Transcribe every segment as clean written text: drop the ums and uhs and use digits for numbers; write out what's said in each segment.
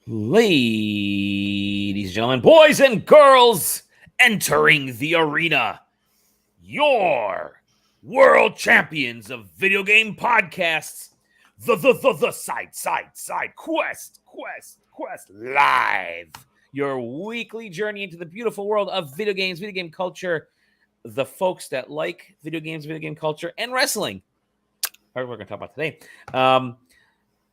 Ladies and gentlemen, boys and girls, entering the arena, your world champions of video game podcasts, the SideQuest Live, your weekly journey into the beautiful world of video games, video game culture, the folks that like video games, video game culture, and wrestling. That's what we're going to talk about today. I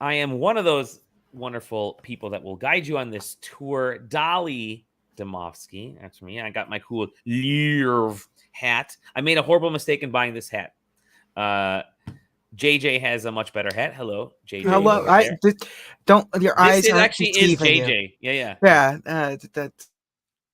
am one of those wonderful people that will guide you on this tour. Dolly Domofsky, that's me. I got my cool Learv hat. I made a horrible mistake in buying this hat. JJ has a much better hat. Hello, JJ. Hello. Don't your eyes. This actually is JJ. You. Yeah. That's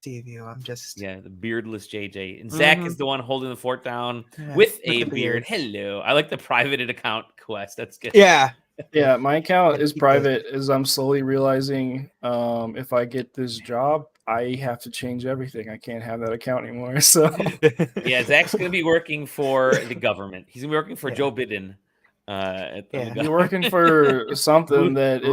you. I'm just the beardless JJ. And Zach is the one holding the fort down with a beard. Hello. I like the private account quest. That's good. Yeah. Yeah, my account is private as I'm slowly realizing if I get this job, I have to change everything. I can't have that account anymore. So yeah, Zach's going to be working for the government. He's going to be working for Joe Biden. He's working for something that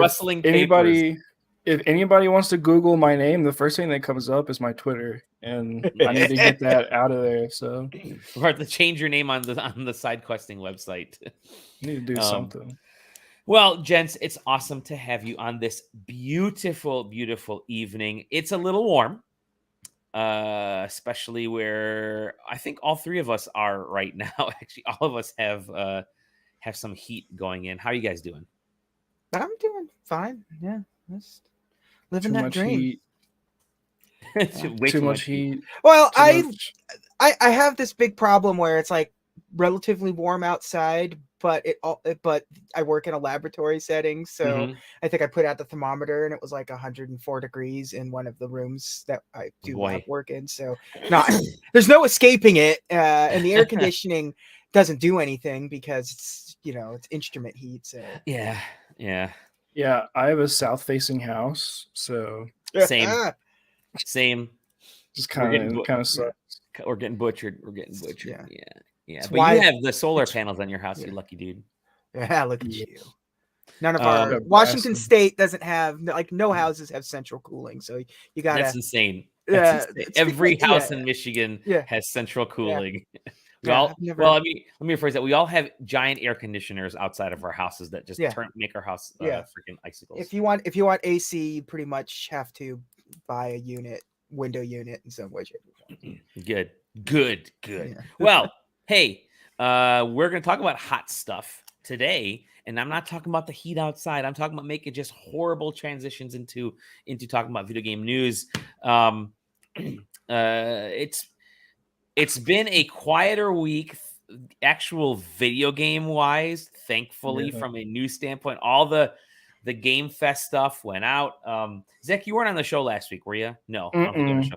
if anybody wants to Google my name, the first thing that comes up is my Twitter, and I need to get that out of there. So you have to change your name on the side questing website. Need to do something. Well, gents, it's awesome to have you on this beautiful, beautiful evening. It's a little warm, especially where I think all three of us are right now. Actually, all of us have some heat going in. How are you guys doing? I'm doing fine. Yeah, just living that dream. Too much heat. Well, I have this big problem where it's like relatively warm outside, but I work in a laboratory setting, so I think I put out the thermometer and it was like 104 degrees in one of the rooms that I do lab work in. So there's no escaping it, and the air conditioning doesn't do anything because it's instrument heat. So yeah. I have a south-facing house, so same. Just kind of sucks. We're getting butchered. Yeah, but you have the solar panels on your house, you lucky dude. Yeah, look at you. None of our Washington State doesn't have no houses have central cooling, so you got that's insane. Every house in Michigan has central cooling. Let me rephrase that. We all have giant air conditioners outside of our houses that just make our house freaking icicles. If you want AC, you pretty much have to buy a window unit in some way, shape, or form. Good. Yeah. Well. Hey, we're going to talk about hot stuff today, and I'm not talking about the heat outside. I'm talking about making just horrible transitions into talking about video game news. It's been a quieter week, actual video game wise, thankfully, from a news standpoint. All the Game Fest stuff went out. Zach, you weren't on the show last week, were you? No, I don't think you were on the show.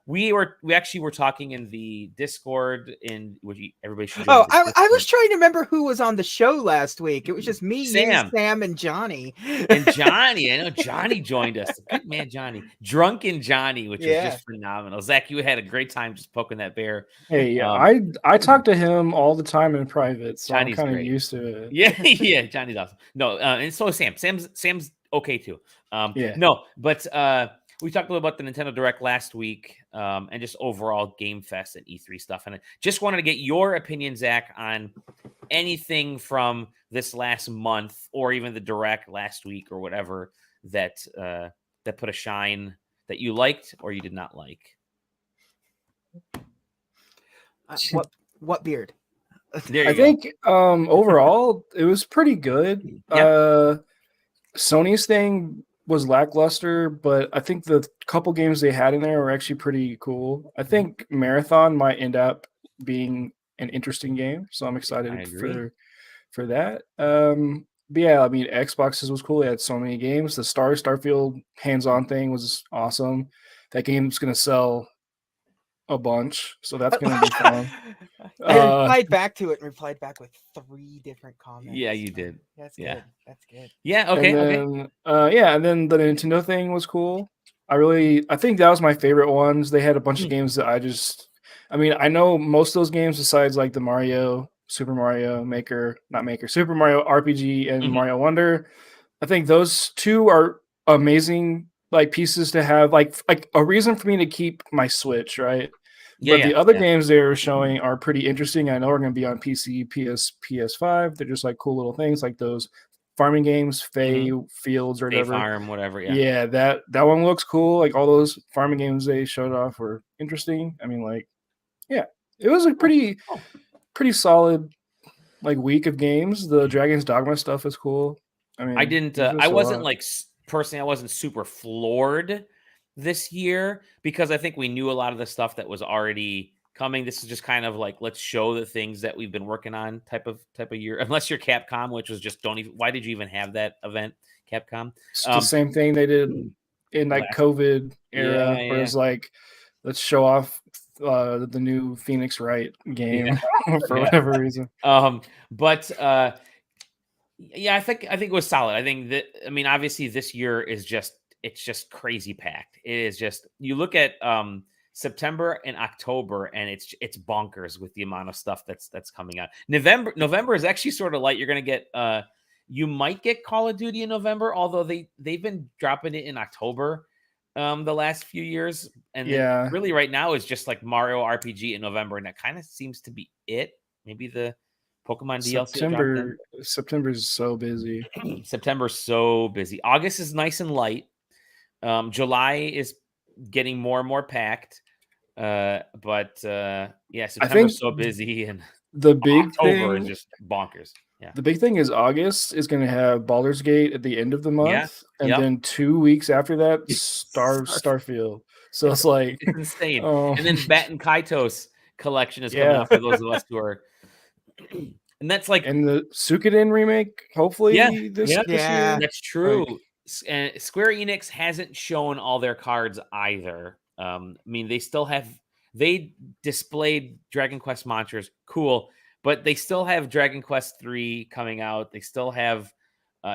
We actually were talking in the Discord in which everybody should. I was trying to remember who was on the show last week. It was just me, Sam, and Johnny. And Johnny, I know Johnny joined us. Good man, Johnny. Drunken Johnny, which was just phenomenal. Zach, you had a great time just poking that bear. Hey, I talk to him all the time in private, so Johnny's I'm kind of used to it. Yeah, Johnny's awesome. No, and so is Sam. Sam's okay too. No, but we talked a little about the Nintendo Direct last week and just overall Game Fest and E3 stuff. And I just wanted to get your opinion, Zach, on anything from this last month or even the Direct last week or whatever that put a shine that you liked or you did not like. What beard? I think overall it was pretty good. Yep. Sony's thing was lackluster, but I think the couple games they had in there were actually pretty cool. I think Marathon might end up being an interesting game, so I'm excited for that. But yeah, I mean, Xboxes was cool. They had so many games. The Starfield hands-on thing was awesome. That game's gonna sell a bunch, so that's gonna be fun. I replied back to it and replied back with 3 different comments. Yeah, you did. That's good. That's good. Yeah. Okay. And then the Nintendo thing was cool. I think that was my favorite ones. They had a bunch of games that I know most of those games besides like the Super Mario RPG and Mario Wonder. I think those two are amazing like pieces to have, like a reason for me to keep my Switch, right? Yeah, But the other games they were showing are pretty interesting. I know we're going to be on PC, PS5. They're just like cool little things, like those farming games, Fae Fields or whatever. Farm, whatever. Yeah, that one looks cool. Like all those farming games they showed off were interesting. I mean, like, yeah, it was a pretty solid like week of games. The Dragon's Dogma stuff is cool. I mean, I wasn't like personally, I wasn't super floored this year because I think we knew a lot of the stuff that was already coming. This is just kind of like, let's show the things that we've been working on type of year. Unless you're Capcom, which was just why did you even have that event, Capcom? It's the same thing they did in like COVID era, where it's like, let's show off the new Phoenix Wright game for whatever reason. But I think it was solid. I think that, I mean, obviously this year is it's just crazy packed. It is just, you look at September and October and it's bonkers with the amount of stuff that's coming out. November is actually sort of light. You're going to get you might get Call of Duty in November, although they've been dropping it in October the last few years. And really right now is just like Mario RPG in November, and that kind of seems to be it. Maybe the Pokemon DLC. September is so busy. September's so busy. August is nice and light. July is getting more and more packed. September's so busy, and the big October thing is just bonkers. Yeah. The big thing is August is going to have Baldur's Gate at the end of the month, and then 2 weeks after that, Starfield. So it's like it's insane. And then Batten Kaitos collection is coming out for those of us who are. And that's like, and the Suikoden remake, hopefully this year. That's true. And Square Enix hasn't shown all their cards either. I mean, they displayed Dragon Quest Monsters, cool, but they still have Dragon Quest 3 coming out. They still have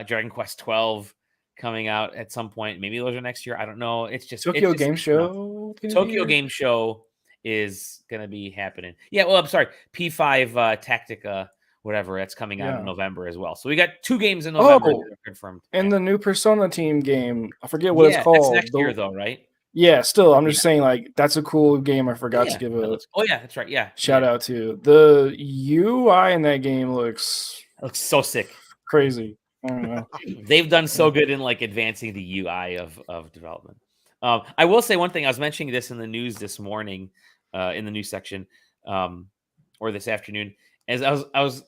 Dragon Quest 12 coming out at some point. Maybe those are next year. I don't know. It's just Tokyo Game Show. Tokyo Game Show is going to be happening. Yeah, well, I'm sorry. P5 Tactica, whatever, that's coming out in November as well. So we got 2 games in November that are confirmed. And the new Persona team game. I forget what it's called. That's next year, though, right? Yeah, still. I'm just saying, like, that's a cool game. I forgot to give a that's right. Yeah. Shout out to. The UI in that game looks so sick. Crazy. I don't know. They've done so good in like advancing the UI of development. I will say one thing. I was mentioning this in the news this morning, in the news section, or this afternoon, as I was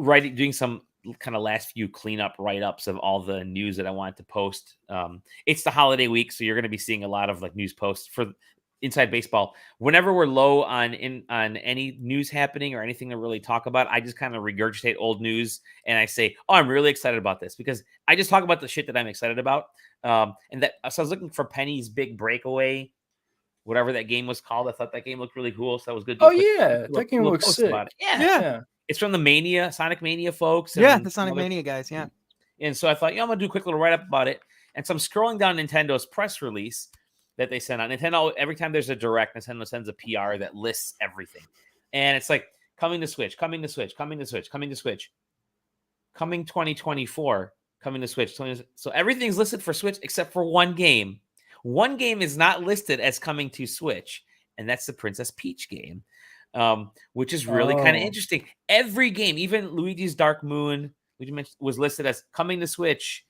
doing some kind of last few cleanup write-ups of all the news that I wanted to post. It's the holiday week, so you're going to be seeing a lot of like news posts for Inside Baseball. Whenever we're low on any news happening or anything to really talk about, I just kind of regurgitate old news and I say, "Oh, I'm really excited about this," because I just talk about the shit that I'm excited about. So I was looking for Penny's Big Breakaway, whatever that game was called. I thought that game looked really cool, so that was good. That game looks sick. Yeah. It's from the Sonic Mania folks. And the Sonic Mania guys, And so I thought, I'm going to do a quick little write-up about it. And so I'm scrolling down Nintendo's press release that they sent out. Nintendo, every time there's a direct, Nintendo sends a PR that lists everything. And it's like, coming to Switch, coming to Switch, coming to Switch, coming to Switch, coming 2024, coming to Switch. So everything's listed for Switch except for one game. One game is not listed as coming to Switch, and that's the Princess Peach game. Which is really kind of interesting. Every game, even Luigi's Dark Moon, which you mentioned, was listed as coming to Switch.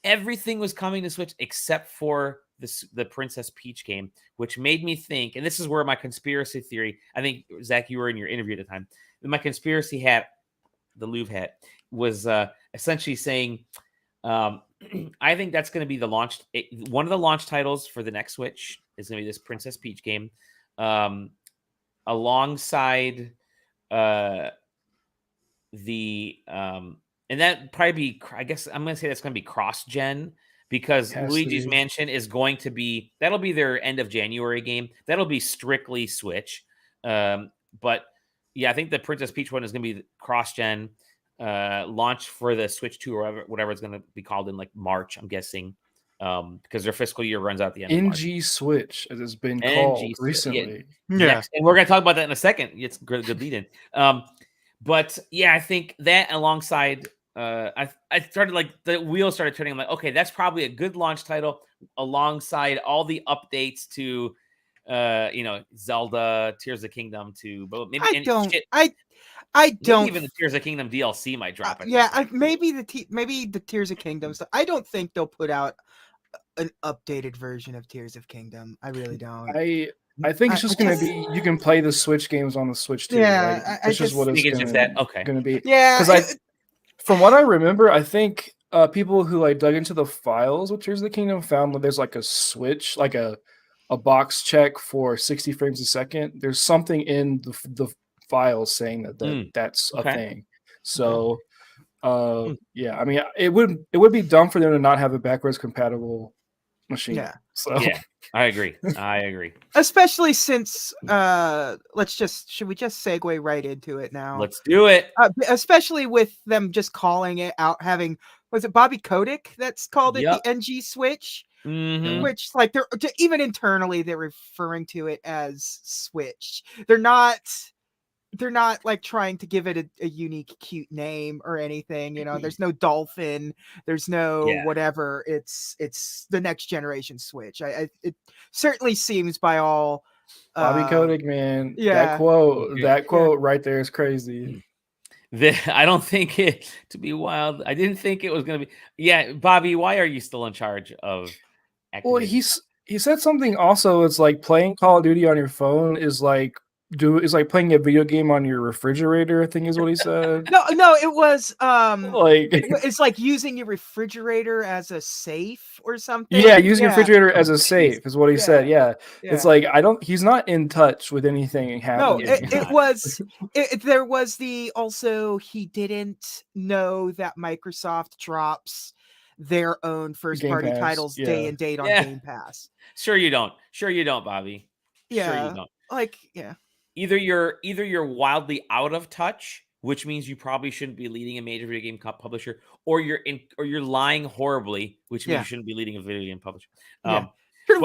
Everything was coming to Switch except for the Princess Peach game, which made me think, and this is where my conspiracy theory, I think, Zach, you were in your interview at the time, my conspiracy hat, the Louvre hat, was essentially saying, I think that's going to be one of the launch titles for the next Switch is going to be this Princess Peach game. Alongside and that probably be, I guess I'm going to say that's going to be cross-gen, because Luigi's Mansion is going to be, that'll be their end of January game. That'll be strictly Switch. But yeah, I think the Princess Peach one is going to be cross-gen, launch for the Switch 2 or whatever it's going to be called in like March, I'm guessing. Because their fiscal year runs out the end of March. NG Switch, as it's been called recently. Yeah. And we're going to talk about that in a second. It's good lead in. But yeah, I think that alongside I started like the wheels started turning. I'm like, okay, that's probably a good launch title alongside all the updates to, Zelda, Tears of Kingdom to, but maybe I don't. even the Tears of Kingdom DLC might drop at Yeah, some point. maybe the Tears of Kingdom stuff. I don't think they'll put out an updated version of Tears of Kingdom. I really don't. I think it's just going to be you can play the Switch games on the Switch too. Yeah, right? That's just what it's going to be. Yeah, because from what I remember, I think people who like dug into the files with Tears of the Kingdom found that there's like a switch, like a box check for 60 frames a second. There's something in the files saying that's a thing. So, yeah, I mean, it would be dumb for them to not have a backwards compatible machine. Yeah. So yeah, I agree. Especially since should we just segue right into it now? Let's do it. Especially with them just calling it out, was it Bobby Kotick that's called it the NG Switch? Mm-hmm. Which like they're even internally they're referring to it as Switch. They're not like trying to give it a unique, cute name or anything. There's no dolphin. There's no whatever. It's the next generation Switch. It certainly seems by all. Bobby Kotick, man. Yeah. That quote right there is crazy. I don't think it to be wild. I didn't think it was going to be. Yeah, Bobby, why are you still in charge of Activision? Well, he said something also. It's like playing Call of Duty on your phone is like playing a video game on your refrigerator, I think is what he said. No, it was it's like using your refrigerator as a safe or something. Yeah, using your refrigerator as a safe is what he said. Yeah. It's like he's not in touch with anything happening. There was he didn't know that Microsoft drops their own first party titles day and date on Game Pass. Sure you don't, Bobby. Yeah. Sure you don't. Like, yeah. Either you're wildly out of touch, which means you probably shouldn't be leading a major video game publisher, or you're lying horribly, which means you shouldn't be leading a video game publisher. You're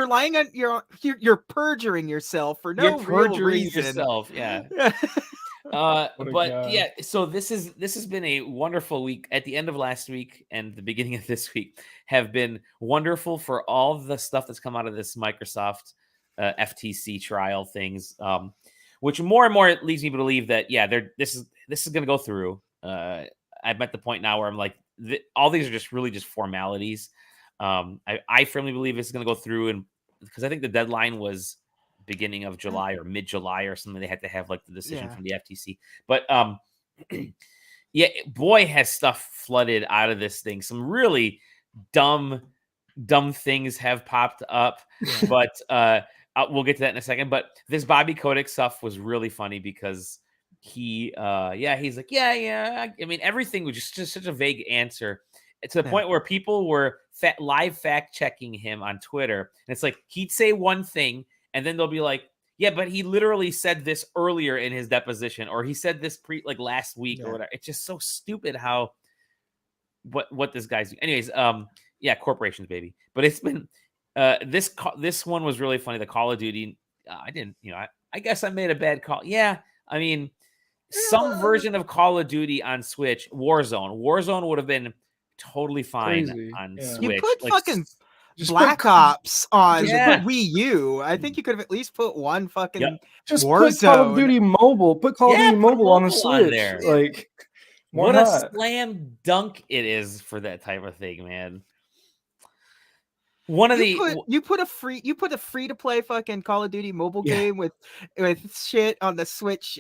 lying on you're perjuring yourself for no real reason. Yourself, yeah. But yeah, so this has been a wonderful week. At the end of last week and the beginning of this week have been wonderful for all the stuff that's come out of this Microsoft FTC trial things, which more and more leads me to believe that this is going to go through. I'm at the point now where I'm like, all these are just formalities. I firmly believe this is going to go through, and because I think the deadline was beginning of July or mid-July or something. They had to have like the decision from the FTC, but yeah, boy, has stuff flooded out of this thing. Some really dumb things have popped up, but we'll get to that in a second. But this Bobby Kotick stuff was really funny because he's like, I mean, everything was just such a vague answer to the point where people were live fact checking him on Twitter. And it's like, he'd say one thing and then they'll be like, yeah, but he literally said this earlier in his deposition, or he said this last week or whatever. It's just so stupid how what this guy's doing. Anyways, corporations, baby. But it's been this one was really funny. The Call of Duty. I guess I made a bad call. Yeah, I mean, some version of Call of Duty on Switch, Warzone would have been totally fine on Switch. You put fucking Black Ops on Wii U. I think you could have at least put one fucking just Warzone. Put Call of Duty Mobile. Put Call of Duty Mobile on the Switch. On there. Like, what a slam dunk it is for that type of thing, man. You put a free to play fucking Call of Duty mobile game with shit on the Switch.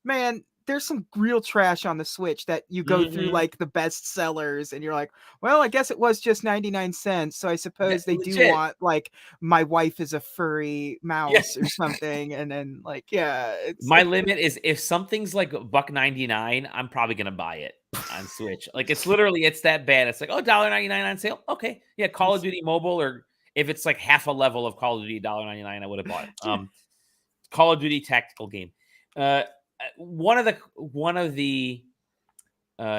Man, there's some real trash on the Switch that you go through like the best sellers and you're like, well, I guess it was just 99 cents. So I suppose they do want like My Wife is a Furry Mouse or something. And then my limit is if something's like $1.99, I'm probably going to buy it on Switch. Like it's that bad. It's like, $1.99 on sale. Okay. Yeah. Call of Duty mobile, or if it's like half a level of Call of Duty $1.99, I would have bought it. Call of Duty tactical game. One of the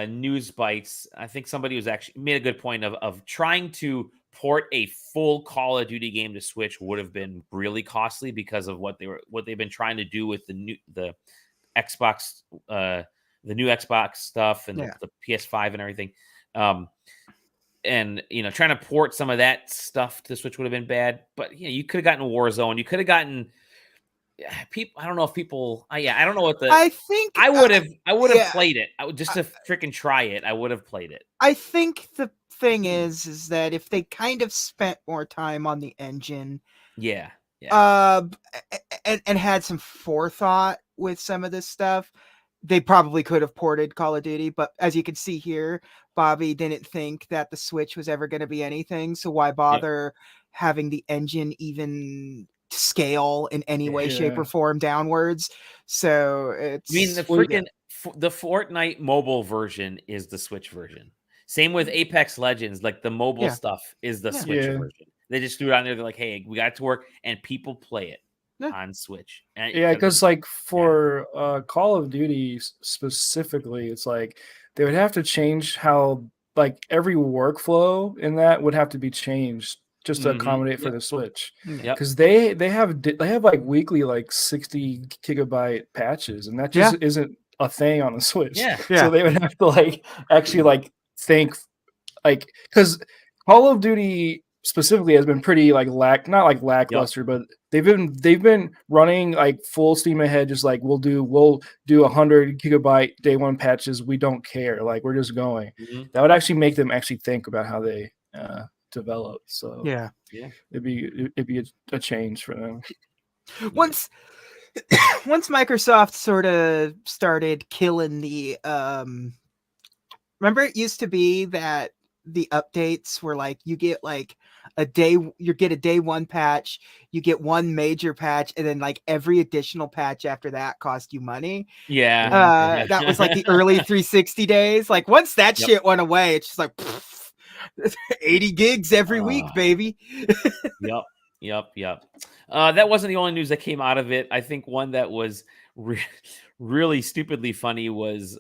news bites, I think somebody was actually made a good point of trying to port a full Call of Duty game to Switch would have been really costly because of what they've been trying to do with the Xbox the new Xbox stuff and Yeah. the PS5 and everything. And trying to port some of that stuff to Switch would have been bad. But you could have gotten Warzone. You could have gotten people. I don't know if people. I don't know what the. I think I would have yeah. played it. I would just to freaking try it. I would have played it. I think the thing is that if they kind of spent more time on the engine, and had some forethought with some of this stuff, they probably could have ported Call of Duty. But as you can see here, Bobby didn't think that the Switch was ever going to be anything. So why bother having the engine even scale in any way, shape, or form downwards? So it's. I mean, the Fortnite mobile version is the Switch version. Same with Apex Legends, like the mobile stuff is the Switch version. They just threw it on there. They're like, hey, we got it to work, and people play it on Switch. And because like for Call of Duty specifically, it's like they would have to change how like every workflow in that would have to be changed just to accommodate for the Switch. Because they have like weekly like 60 gigabyte patches, and that just isn't a thing on the Switch. So they would have to like actually like think like because Call of Duty specifically has been pretty like lackluster, but they've been running like full steam ahead, just like we'll do 100 gigabyte day one patches. We don't care, like we're just going. That would actually make them actually think about how they develop. So it'd be a change for them. Once Microsoft sort of started killing the remember it used to be that the updates were like you get like a day one patch, you get one major patch, and then like every additional patch after that cost you money. That was like the early 360 days. Like once that shit went away, it's just like 80 gigs every week, baby. Yep. That wasn't the only news that came out of it. I think one that was really stupidly funny was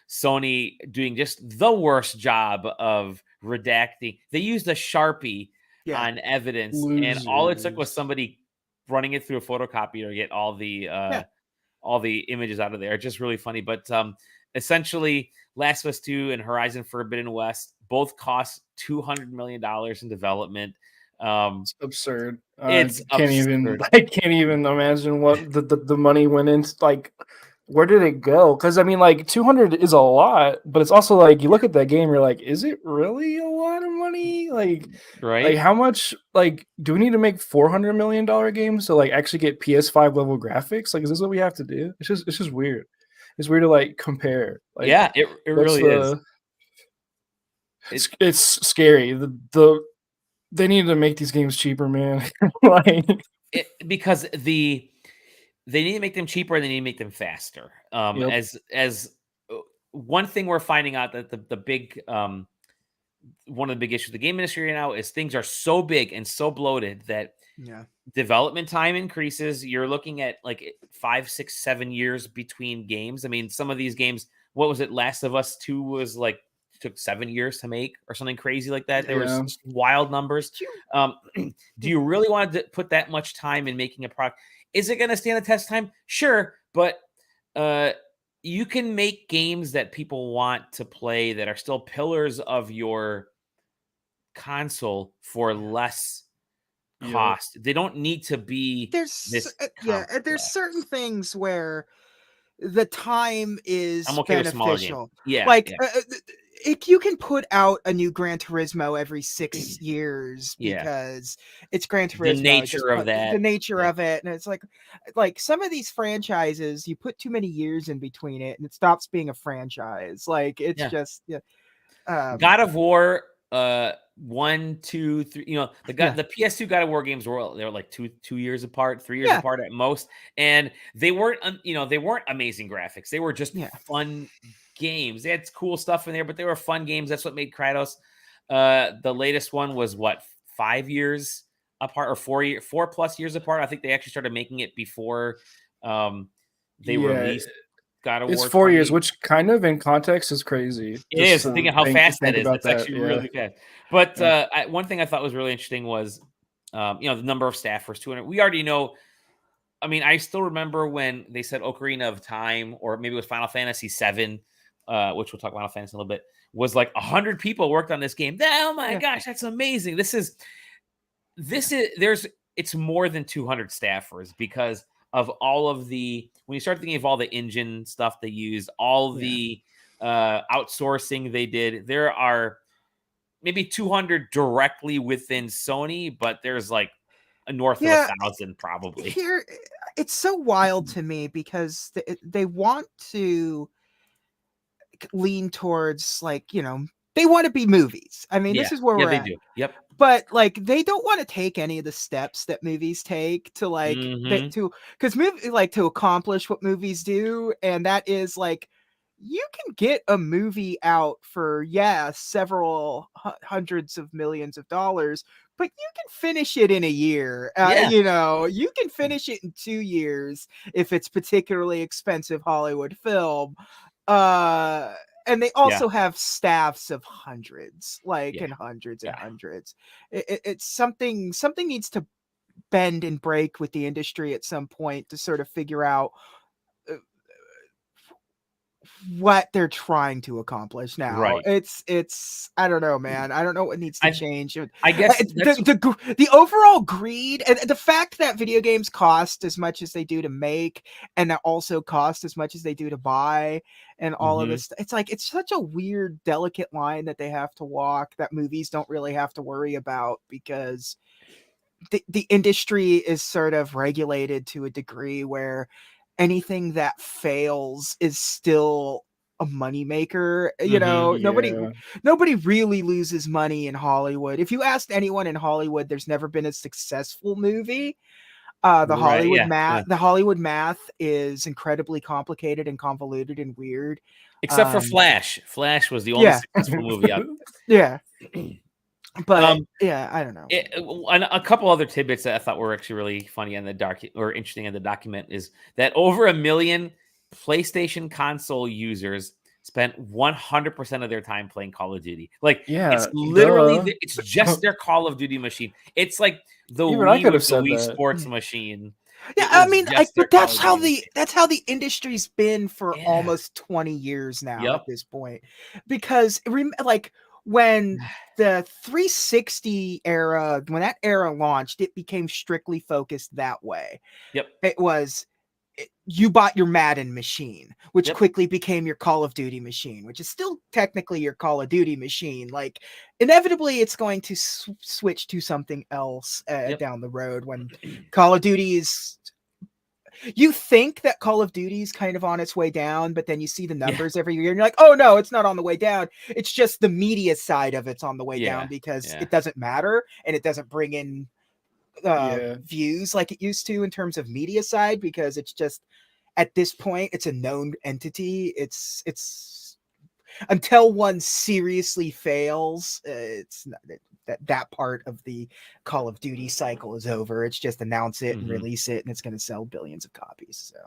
Sony doing just the worst job of redacting. They used a Sharpie on evidence, and all it took was somebody running it through a photocopier to get all the images out of there. Just really funny. But essentially, Last of Us 2 and Horizon Forbidden West both cost $200 million in development. It's absurd. I can't even imagine what the money went into. Like, where did it go? Because I mean, like 200 is a lot, but it's also like you look at that game, you're like, is it really a lot of money? Like, like how much? Like, do we need to make $400 million games to like actually get PS5 level graphics? Like, is this what we have to do? It's just weird. It's weird to like compare. Like, it really is. It's scary. They need to make these games cheaper, man. Because they need to make them cheaper and they need to make them faster. As one thing we're finding out that the big one of the big issues of the game industry right now is things are so big and so bloated that development time increases. You're looking at like 5, 6, 7 years between games. I mean, some of these games, what was it? Last of Us 2 was like took 7 years to make or something crazy like that. There was wild numbers. Do you really want to put that much time in making a product? Is it going to stand the test of time? Sure, but you can make games that people want to play that are still pillars of your console for less cost. They don't need to be there's certain things where the time is beneficial. If you can put out a new Gran Turismo every 6 years because it's Gran Turismo, the nature of it, and it's like some of these franchises, you put too many years in between it, and it stops being a franchise. Like it's just God of War, 1, 2, 3. You know, the PS2 God of War games were like two years apart, 3 years apart at most, and they weren't amazing graphics. They were just fun games. They had cool stuff in there, but they were fun games. That's what made Kratos. The latest one was 5 years apart or 4 plus years apart. I think they actually started making it before they released God of War. It's 4 years, which kind of in context is crazy. It is. Think of how fast that is. That's actually really fast. But one thing I thought was really interesting was the number of staffers. 200. We already know I mean, I still remember when they said Ocarina of Time, or maybe it was Final Fantasy VII, which we'll talk about Final Fantasy in a little bit, was like 100 people worked on this game. Oh my gosh, that's amazing. It's more than 200 staffers because of all of when you start thinking of all the engine stuff they used, all the outsourcing they did, there are maybe 200 directly within Sony, but there's like north of 1,000 probably. Here, it's so wild to me because they want to lean towards, like, you know, they want to be movies. I mean, this is where we're at. Do. Yep. But like, they don't want to take any of the steps that movies take to like to accomplish what movies do, and that is like, you can get a movie out for several hundreds of millions of dollars, but you can finish it in a year. You know, you can finish it in 2 years if it's particularly expensive Hollywood film. And they also have staffs of hundreds, and hundreds and hundreds. It's something needs to bend and break with the industry at some point to sort of figure out what they're trying to accomplish now. Right. It's I don't know, man. I don't know what needs to change. I guess the overall greed, and the fact that video games cost as much as they do to make, and that also cost as much as they do to buy, and all of this, it's like, it's such a weird, delicate line that they have to walk that movies don't really have to worry about, because the industry is sort of regulated to a degree where anything that fails is still a moneymaker. You know, nobody really loses money in Hollywood. If you asked anyone in Hollywood, there's never been a successful movie. The Hollywood math is incredibly complicated and convoluted and weird. Except for Flash. Flash was the only successful movie out there. Yeah. But I don't know. And a couple other tidbits that I thought were actually really funny on or interesting in the document is that over 1 million PlayStation console users spent 100% of their time playing Call of Duty. Like, it's literally it's just their Call of Duty machine. It's like the Wii Sports machine. Yeah, I mean, but that's how the industry's been for almost 20 years now at this point. Because when the 360 era, when that era launched, it became strictly focused that way. Yep. It was, you bought your Madden machine, which quickly became your Call of Duty machine, which is still technically your Call of Duty machine. Like, inevitably, it's going to switch to something else down the road when Call of Duty is... You think that Call of Duty is kind of on its way down, but then you see the numbers every year and you're like, oh no, it's not on the way down. It's just the media side of it's on the way down because it doesn't matter and it doesn't bring in views like it used to in terms of media side, because it's just, at this point, it's a known entity. It's until one seriously fails, it's not that part of the Call of Duty cycle is over. It's just announce it and release it, and it's going to sell billions of copies. So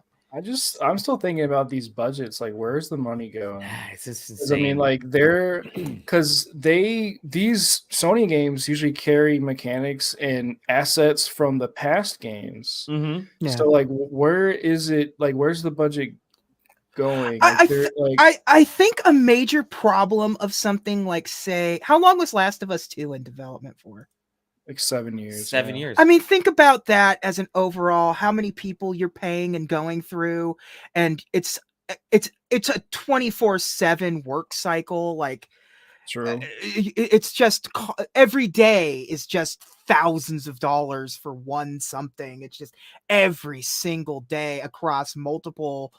I'm still thinking about these budgets. Like, where's the money going? It's just insane. I mean, like, because these Sony games usually carry mechanics and assets from the past games. So, like, where is it? Like, where's the budget going? I think a major problem of something like, say, how long was Last of Us 2 in development for? Like 7 years. 7 years. I mean, think about that as an overall, how many people you're paying and going through, and it's a 24/7 work cycle. Like, true. It's just every day is just thousands of dollars for one something. It's just every single day across multiple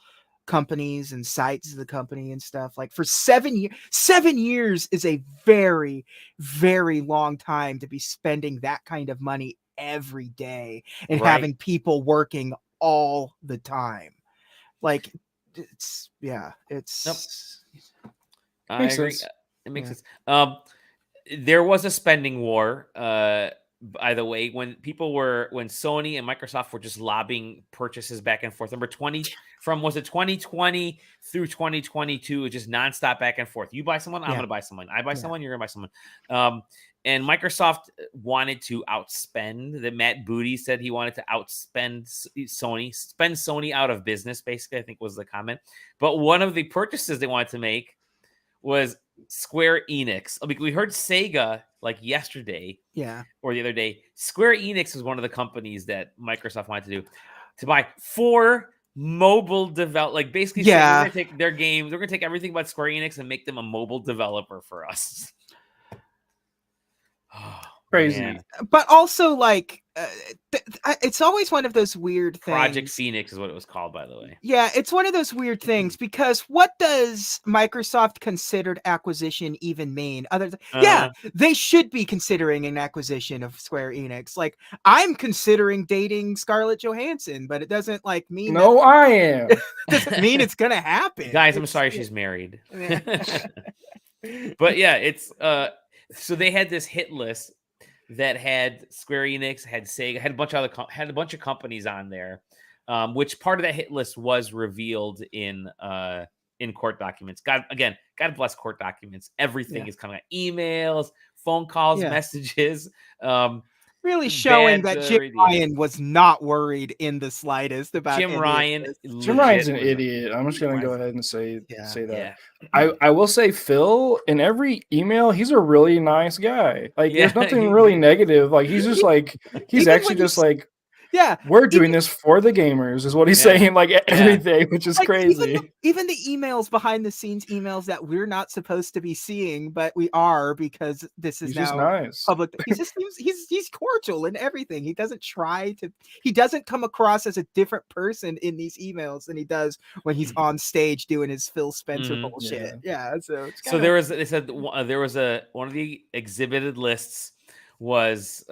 companies and sites of the company and stuff. Like, for 7 years, 7 years is a very, very long time to be spending that kind of money every day and having people working all the time. Like, it's I agree. It makes sense. There was a spending war, by the way, when Sony and Microsoft were just lobbying purchases back and forth. Remember, from was it 2020 through 2022, just nonstop back and forth. You buy someone, I'm gonna buy someone. I buy someone, you're gonna buy someone. And Microsoft wanted to outspend. That Matt Booty said he wanted to outspend Sony, spend Sony out of business, basically, I think was the comment. But one of the purchases they wanted to make was Square Enix. We heard Sega like yesterday, or the other day. Square Enix was one of the companies that Microsoft wanted to buy for mobile develop. Like basically, saying we're gonna take their games, we're gonna take everything about Square Enix and make them a mobile developer for us. Oh, crazy. Man. But also, like, it's always one of those weird things. Project Phoenix is what it was called, by the way. Yeah, it's one of those weird things because what does Microsoft considered acquisition even mean? Other than, they should be considering an acquisition of Square Enix. Like, I'm considering dating Scarlett Johansson, but it doesn't like mean. No, I am. Doesn't mean it's gonna happen. Guys, I'm sorry she's married. But yeah, it's so they had this hit list that had Square Enix, had Sega, had a bunch of companies on there, which part of that hit list was revealed in court documents. God bless court documents. Everything is coming out: emails, phone calls, messages. Really showing that Jim Ryan was not worried in the slightest about Jim Ryan. Jim Ryan's an idiot. I'm just gonna go ahead and say that. I will say Phil, in every email, he's a really nice guy. Like there's nothing really negative. Like he's just like he's actually just like we're doing this for the gamers, is what he's saying, like everything, which is like, crazy. Even the emails, behind the scenes emails that we're not supposed to be seeing, but we are because this is now nice. Public. He's cordial in everything. He doesn't come across as a different person in these emails than he does when he's on stage doing his Phil Spencer bullshit. So there was, they said there was one of the exhibited lists was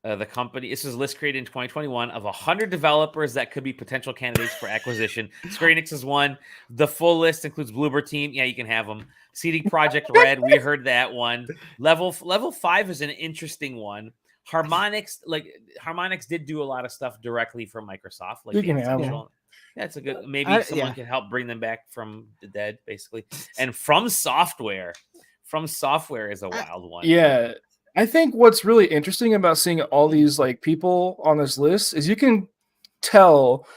the company. This was a list created in 2021 of 100 developers that could be potential candidates for acquisition. Square Enix is one. The full list includes Bloober Team. Yeah, you can have them. CD Projekt Red. We heard that one. Level 5 is an interesting one. Harmonix did do a lot of stuff directly from Microsoft. Like you can have them. That's a good. Maybe someone can help bring them back from the dead, basically. And From Software is a wild one. Yeah. I think what's really interesting about seeing all these like people on this list is you can tell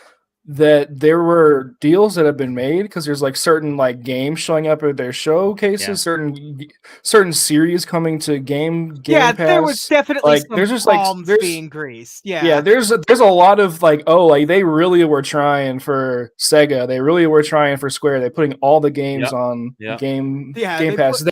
that there were deals that have been made because there's like certain like games showing up at their showcases, certain series coming to Game Pass. There was definitely like some there's just palms being greased. There's a lot of like they really were trying for Sega, they really were trying for Square. They're putting all the games on Game Pass.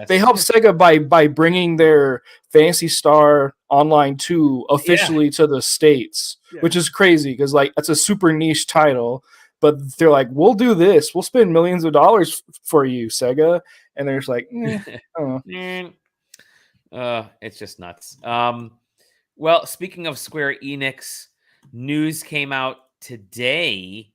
They helped Sega by bringing their Phantasy Star Online 2 officially to the States, which is crazy because like that's a super niche title, but they're like, we'll do this, we'll spend millions of dollars for you, Sega, and they're just like, I don't know. It's just nuts. Well, speaking of Square Enix, news came out today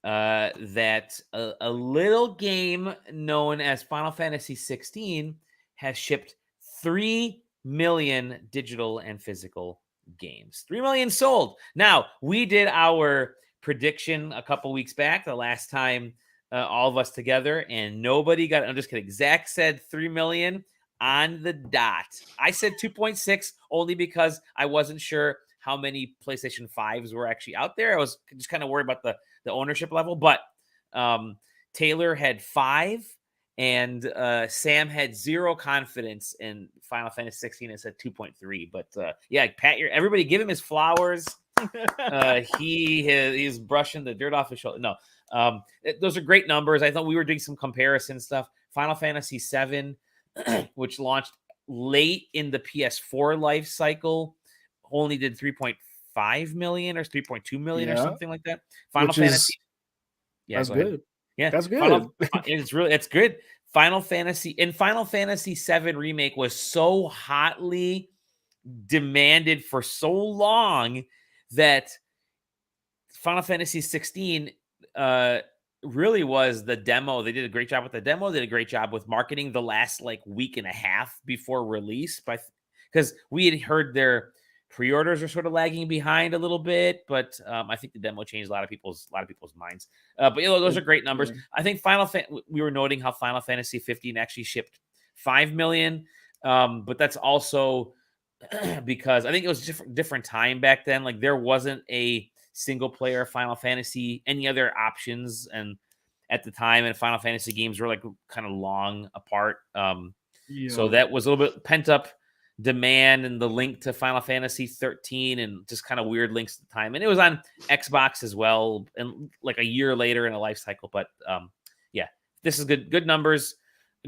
that a little game known as Final Fantasy XVI has shipped 3 million digital and physical games. 3 million sold. Now, we did our prediction a couple weeks back, the last time all of us together, and nobody got it. I'm just kidding. Zach said 3 million on the dot. I said 2.6 only because I wasn't sure how many PlayStation 5s were actually out there. I was just kind of worried about the ownership level, but Taylor had 5. And Sam had 0 confidence in Final Fantasy 16 and said 2.3. But Pat, everybody give him his flowers. He's brushing the dirt off his shoulder. No, those are great numbers. I thought we were doing some comparison stuff. Final Fantasy VII, which launched late in the PS4 life cycle, only did 3.5 million or 3.2 million or something like that. Final Fantasy. That's good. Yeah, that's good. It's good. Final Fantasy VII Remake was so hotly demanded for so long that Final Fantasy 16 really was the demo. They did a great job with the demo. Did a great job with marketing the last like week and a half before release, because we had heard Pre-orders are sort of lagging behind a little bit, but I think the demo changed a lot of people's minds. But those are great numbers. I think we were noting how Final Fantasy 15 actually shipped 5 million, but that's also because I think it was different time back then. Like there wasn't a single player Final Fantasy, any other options, and at the time, and Final Fantasy games were like kind of long apart. So that was a little bit pent up demand, and the link to Final Fantasy 13 and just kind of weird links at the time. And it was on Xbox as well, and like a year later in a life cycle. But this is good numbers,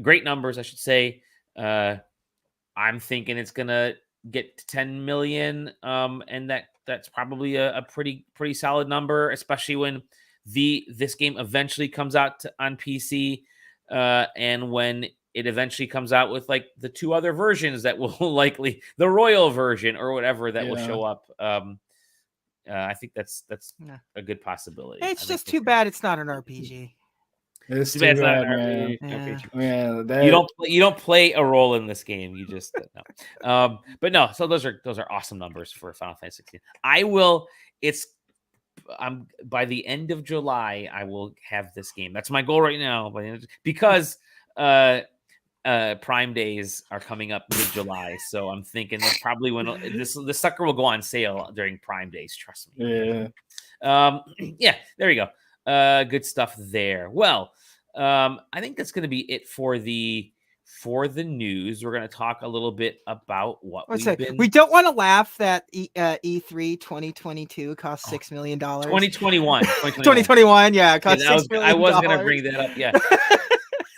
great numbers, I should say. I'm thinking it's gonna get to 10 million, and that's probably a pretty solid number, especially when this game eventually comes out on PC, and when it eventually comes out with like the 2 other versions that will likely the Royal version or whatever that will show up. I think that's a good possibility. It's just too bad it's not an RPG. It's too bad, man. Yeah. You don't play a role in this game. You just no. But no. So those are awesome numbers for Final Fantasy 16. I'm by the end of July, I will have this game. That's my goal right now, because Prime days are coming up mid-July, so I'm thinking that probably when this sucker will go on sale during Prime days. Trust me. Yeah. There you go. Good stuff there. Well, I think that's going to be it for the news. We're going to talk a little bit about we don't want to laugh that E3 2022 cost $6 million. 2021. 2021, yeah, it cost $6 million. I was going to bring that up. Yeah.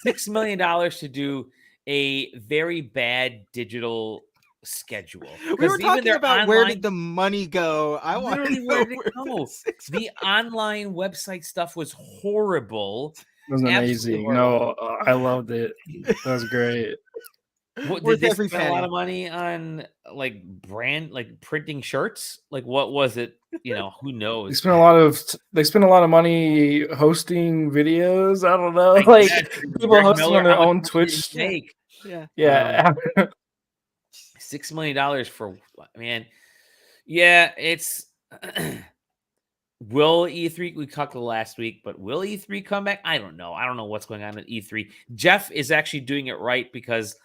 $6 million to do a very bad digital schedule. We were talking about where did the money go? I want to know where did it go. The online website stuff was horrible. It was amazing. No, I loved it. That was great. Did they spend a lot of money on like printing shirts? Like what was it? Who knows? They spent a lot of money hosting videos. I don't know. People hosting on their own Twitch. Yeah. $6 million for, man. Yeah, it's will E3, we talked last week, but will E3 come back? I don't know. I don't know what's going on at E3. Jeff is actually doing it right, because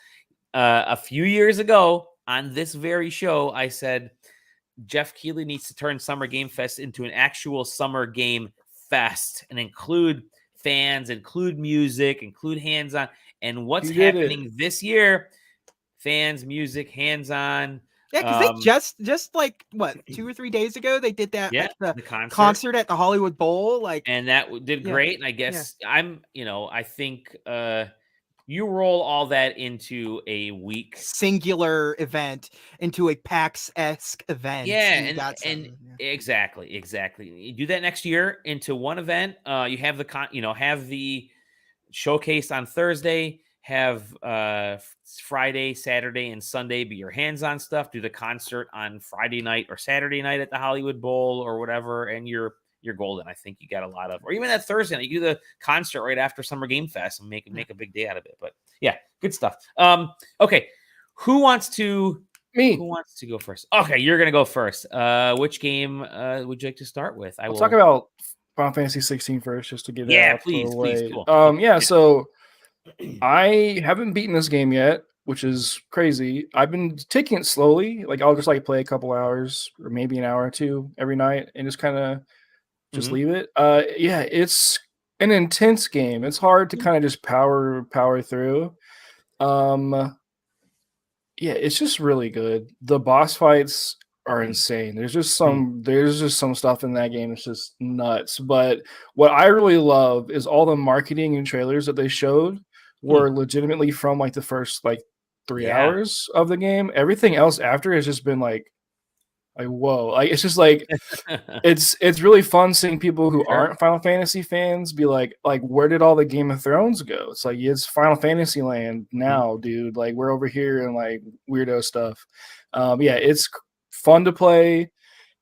a few years ago on this very show, I said Jeff Keighley needs to turn Summer Game Fest into an actual Summer Game Fest and include fans, include music, include hands-on. And what's happening this year? Fans, music, hands-on. Yeah, because they just like 2 or 3 days ago they did that the concert at the Hollywood Bowl, and that did great. And I guess I think you roll all that into a week singular event, into a PAX-esque event. Yeah, exactly. You do that next year into one event. You have have the showcase on Thursday. Have Friday, Saturday, and Sunday be your hands-on stuff. Do the concert on Friday night or Saturday night at the Hollywood Bowl or whatever, and you're golden. I think you got a lot of, or even that Thursday night, you do the concert right after Summer Game Fest and make a big day out of it. But yeah, good stuff. Okay, who wants to go first? Okay, you're gonna go first. Which game would you like to start with? We'll talk about Final Fantasy 16 first, just to get that out please, of the way. Please, cool. So I haven't beaten this game yet, which is crazy. I've been taking it slowly. I'll just play a couple hours or maybe an hour or two every night and just kind of leave it. It's an intense game. It's hard to kind of just power through. It's just really good. The boss fights are insane. There's just some stuff in that game that's just nuts. But what I really love is all the marketing and trailers that they showed were legitimately from the first 3 hours of the game. Everything else after has just been whoa. It's just it's really fun seeing people who aren't Final Fantasy fans be where did all the Game of Thrones go? It's it's Final Fantasy land now, dude. We're over here and weirdo stuff. It's fun to play.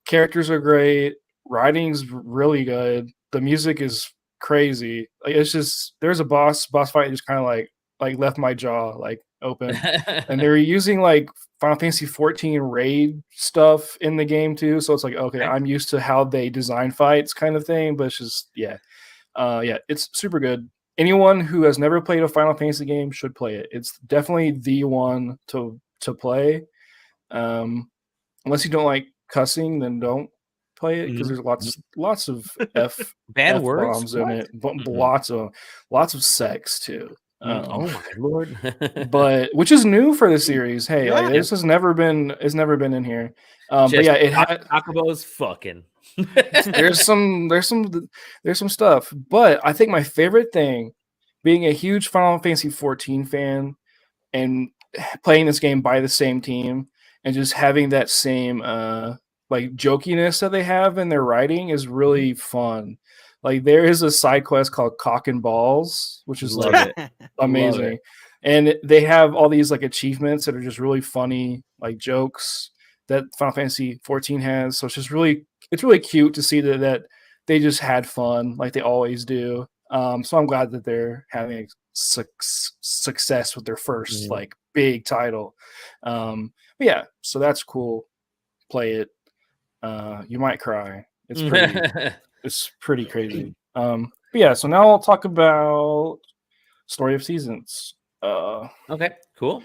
Characters are great. Writing's really good. The music is crazy. It's just there's a boss fight just kind of like left my jaw like open. And they were using like Final Fantasy 14 raid stuff in the game too, so it's like, okay, I'm used to how they design fights kind of thing, but it's just yeah, it's super good. Anyone who has never played a Final Fantasy game should play it. It's definitely the one to play. Unless you don't like cussing, then don't play it, because there's lots of bad F-bombs in it, lots of sex too. Oh my lord! But which is new for the series. Hey, like, this has never been in here. But yeah, it had Akabo's fucking. there's some stuff, but I think my favorite thing, being a huge Final Fantasy 14 fan and playing this game by the same team and just having that same like jokiness that they have in their writing, is really fun. Like, there is a side quest called Cock and Balls, which is amazing. Love it. And they have all these like achievements that are just really funny, like jokes that Final Fantasy 14 has. So it's really cute to see that they just had fun like they always do. So I'm glad that they're having success with their first like big title. But yeah, so that's cool. Play it. You might cry. It's pretty crazy. But yeah, so now I'll talk about Story of Seasons. Okay, cool.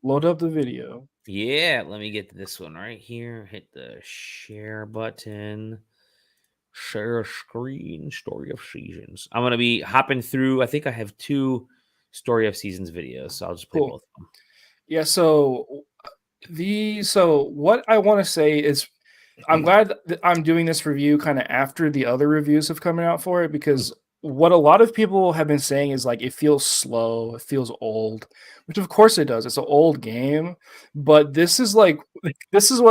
Load up the video. Yeah, let me get this one right here. Hit the share button. Share screen. Story of Seasons. I'm gonna be hopping through. I think I have 2 Story of Seasons videos, so I'll just play both of them. Yeah. So what I want to say is, I'm glad that I'm doing this review kind of after the other reviews have come out for it, because what a lot of people have been saying is like, it feels slow, it feels old, which of course it does. It's an old game, but this is what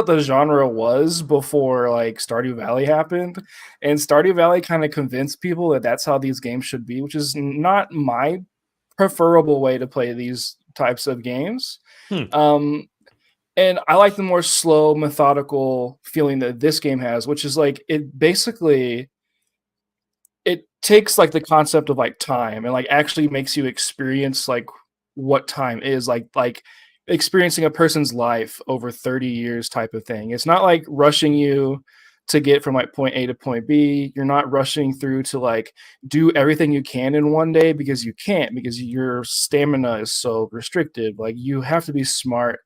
the genre was before like Stardew Valley happened, and Stardew Valley kind of convinced people that that's how these games should be, which is not my preferable way to play these types of games. And I like the more slow, methodical feeling that this game has, which is like, it takes like the concept of like time and like actually makes you experience like what time is, like experiencing a person's life over 30 years type of thing. It's not like rushing you to get from like point A to point B. You're not rushing through to like do everything you can in one day, because you can't, because your stamina is so restricted. Like, you have to be smart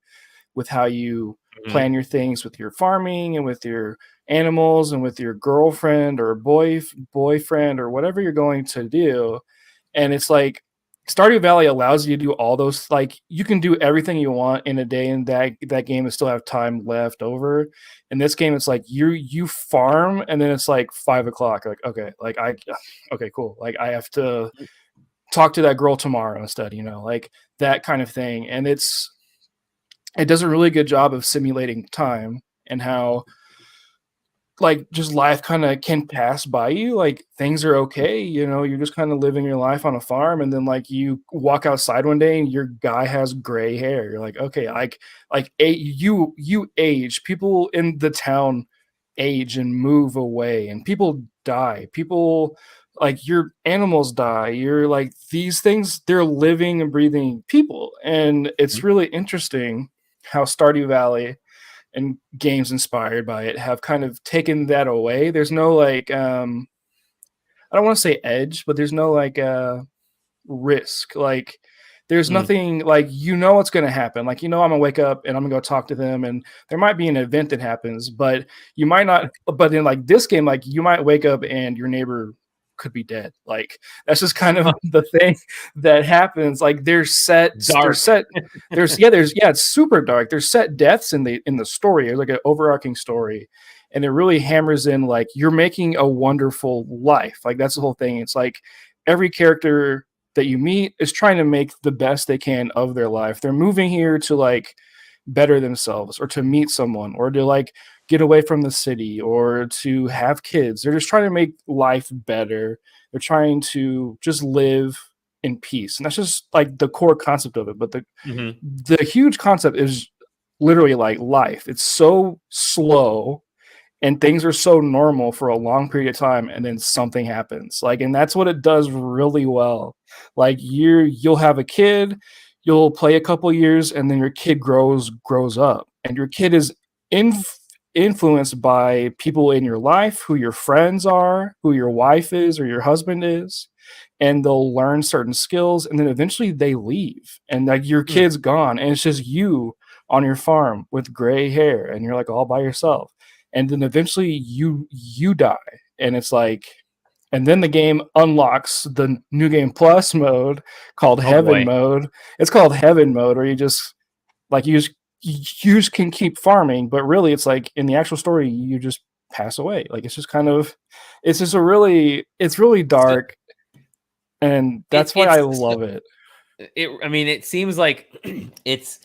with how you plan your things, with your farming and with your animals and with your girlfriend or boyfriend or whatever you're going to do. And it's like, Stardew Valley allows you to do all those, like, you can do everything you want in a day in that game and still have time left over. In this game, it's like you farm, and then it's like 5 o'clock. Like, okay, like okay, cool. Like, I have to talk to that girl tomorrow instead, like that kind of thing. And it does a really good job of simulating time and how like just life kind of can pass by you. Like, things are okay, you're just kind of living your life on a farm, and then like you walk outside one day and your guy has gray hair. You're like, okay, you age, people in the town age and move away, and people die, people, like, your animals die, you're like, these things, they're living and breathing people. And it's really interesting how Stardew Valley and games inspired by it have kind of taken that away. There's no like I don't want to say edge, but there's no like risk. Like, there's nothing like, what's going to happen. Like, I'm going to wake up and I'm going to go talk to them, and there might be an event that happens, but you might not. But in like this game, like, you might wake up and your neighbor could be dead. Like, that's just kind of the thing that happens. Like, it's super dark. There's set deaths in the story. There's like an overarching story, and it really hammers in like, you're making a wonderful life. Like, that's the whole thing. It's like every character that you meet is trying to make the best they can of their life. They're moving here to like better themselves, or to meet someone, or to like get away from the city, or to have kids. They're just trying to make life better. They're trying to just live in peace. And that's just like the core concept of it. But the huge concept is literally like life. It's so slow and things are so normal for a long period of time, and then something happens. Like, and that's what it does really well. Like, you'll have a kid, you'll play a couple years, and then your kid grows up, and your kid is influenced by people in your life, who your friends are, who your wife is or your husband is, and they'll learn certain skills, and then eventually they leave, and like your kid's gone, and it's just you on your farm with gray hair, and you're like all by yourself, and then eventually you die, and it's like, and then the game unlocks the New Game Plus mode called Heaven mode. It's called Heaven mode, where you just can keep farming, but really it's like in the actual story you just pass away. Like, it's just it's really dark, and that's why I love it. It seems like it's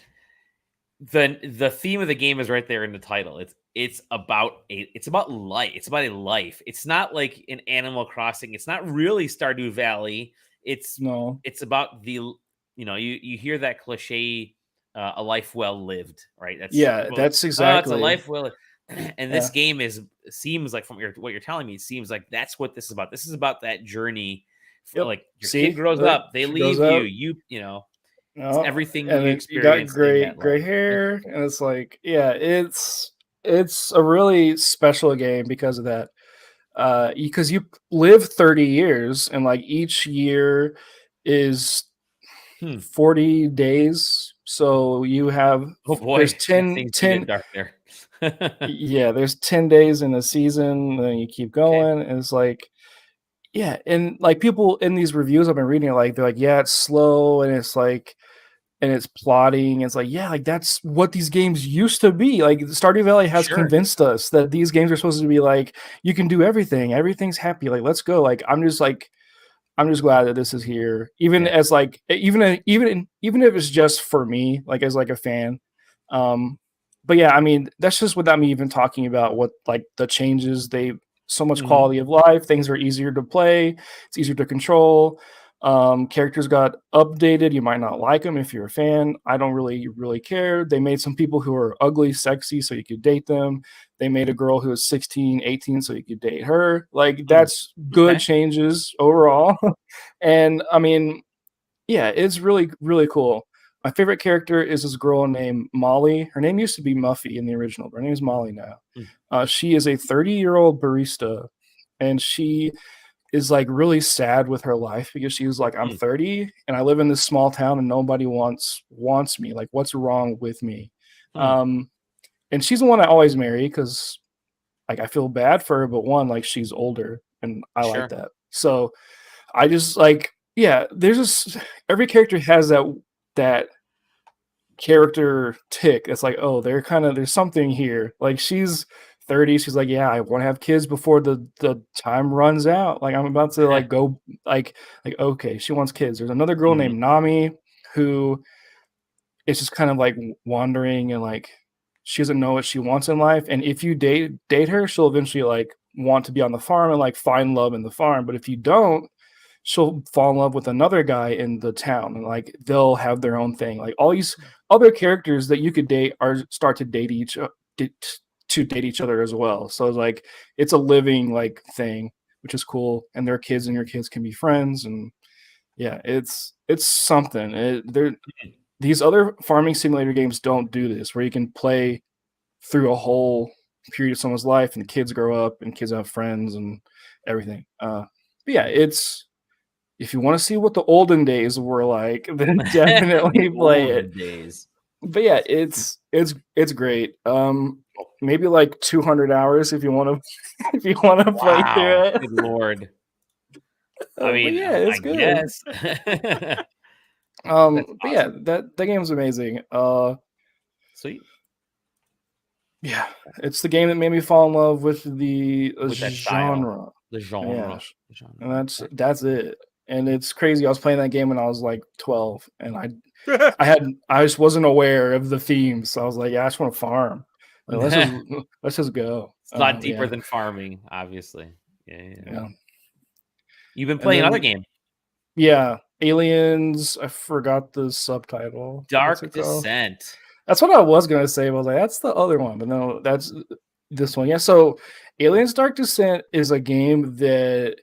the theme of the game is right there in the title. It's about life. It's about a life. It's not like an Animal Crossing. It's not really Stardew Valley. It's about you hear that cliche, a life well lived, right? That's exactly. It's a life well. And this game seems like, from what you're telling me, it seems like that's what this is about. This is about that journey. Yep. Like, your kid grows up, they leave you. It's everything and you experience. You got gray hair, and it's like, it's a really special game because of that. Because you live 30 years, and like each year is 40 days. So you have there's 10 dark there. There's 10 days in a season, and then you keep going, and it's like, and like people in these reviews I've been reading, like they're like, it's slow, and it's like, and it's plotting. It's like, like that's what these games used to be. Like, Stardew Valley has convinced us that these games are supposed to be like, you can do everything, everything's happy, like, let's go. Like, I'm just glad that this is here, even as like, even if it's just for me, like as like a fan. But I mean, that's just without me even talking about what, like, the changes, so much quality of life, things are easier to play, it's easier to control. Characters got updated. You might not like them if you're a fan. I don't really care. They made some people who are ugly sexy so you could date them. They made a girl who was 16, 18 so you could date her. Like, that's good changes overall. And I mean, it's really, really cool. My favorite character is this girl named Molly. Her name used to be Muffy in the original, but her name is Molly now. She is a 30-year-old barista, and she is like really sad with her life because she was like, I'm 30 and I live in this small town and nobody wants me. Like, what's wrong with me? And she's the one I always marry because, like, I feel bad for her, but one, like, she's older and I like that. So I just like, there's just, every character has that character tick. It's like, oh, there's something here. Like, she's 30, she's like, I want to have kids before the time runs out. Like, I'm about to like go, like okay, she wants kids. There's another girl named Nami who is just kind of like wandering, and like she doesn't know what she wants in life. And if you date her, she'll eventually like want to be on the farm and like find love in the farm. But if you don't, she'll fall in love with another guy in the town, and like they'll have their own thing. Like, all these other characters that you could date start to date each other as well. So it's like, it's a living like thing, which is cool. And their kids and your kids can be friends, and it's something. These other farming simulator games don't do this, where you can play through a whole period of someone's life, and kids grow up and kids have friends and everything. But it's, if you want to see what the olden days were like, then definitely play it. Days. But it's great. Maybe like 200 hours if you want to play through it. Good Lord. I mean, it's good. Guess. Awesome. But that game's amazing. Sweet. Yeah, it's the game that made me fall in love with the genre. The genre. And that's it. And it's crazy. I was playing that game when I was like 12, and I just wasn't aware of the themes. So I was like, I just want to farm. Like, let's just go. It's a lot deeper than farming, obviously. Yeah. You've been playing another game. Yeah, Aliens. I forgot the subtitle. Dark Descent. That's what I was gonna say. I was like, that's the other one, but no, that's this one. Yeah, so Aliens Dark Descent is a game that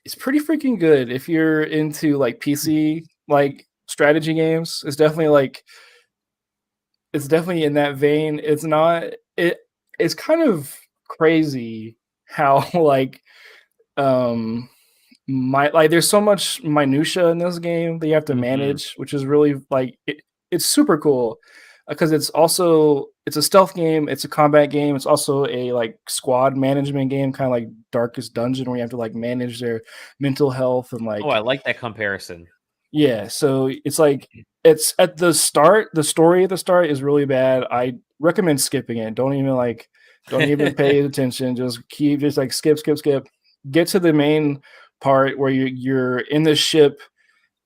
is pretty freaking good if you're into like PC like strategy games. It's definitely in that vein. It's kind of crazy how like there's so much minutia in this game that you have to manage, which is really like it's super cool because it's a stealth game, it's a combat game, it's also a like squad management game, kind of like Darkest Dungeon, where you have to like manage their mental health and like. Oh, I like that comparison. Yeah, so it's like it's at the start. The story at the start is really bad. I recommend skipping it. Don't even pay attention. Just skip. Get to the main part where you're in this ship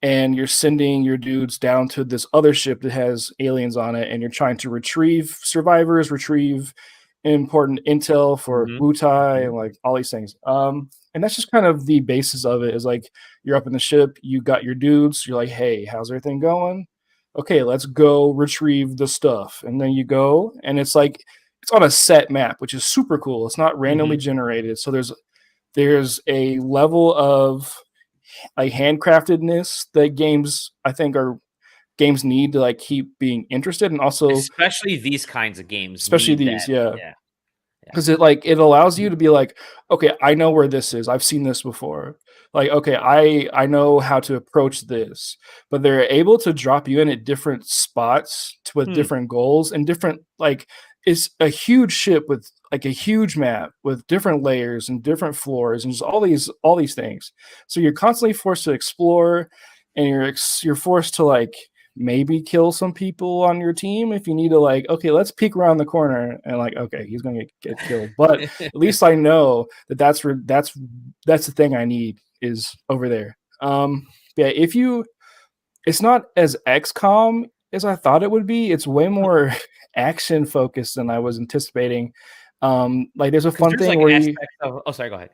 and you're sending your dudes down to this other ship that has aliens on it, and you're trying to retrieve survivors, retrieve important intel for Wutai, and like all these things. And that's just kind of the basis of it. Is like you're up in the ship, you got your dudes, you're like, hey, how's everything going? Okay, let's go retrieve the stuff. And then you go, and it's like it's on a set map, which is super cool. It's not randomly generated. So there's a level of like handcraftedness that games need to like keep being interested, and also especially these kinds of games, yeah. Because it allows you to be like, okay, I know where this is. I've seen this before. Like, okay, I know how to approach this. But they're able to drop you in at different spots with different goals and different like it's a huge ship with like a huge map with different layers and different floors and just all these things. So you're constantly forced to explore, and you're forced to like maybe kill some people on your team if you need to like, okay, let's peek around the corner and like, okay, he's gonna get killed, but at least I know that's the thing I need is over there. Yeah, it's not as XCOM as I thought it would be. It's way more action focused than I was anticipating. Like there's a fun thing where sorry, go ahead.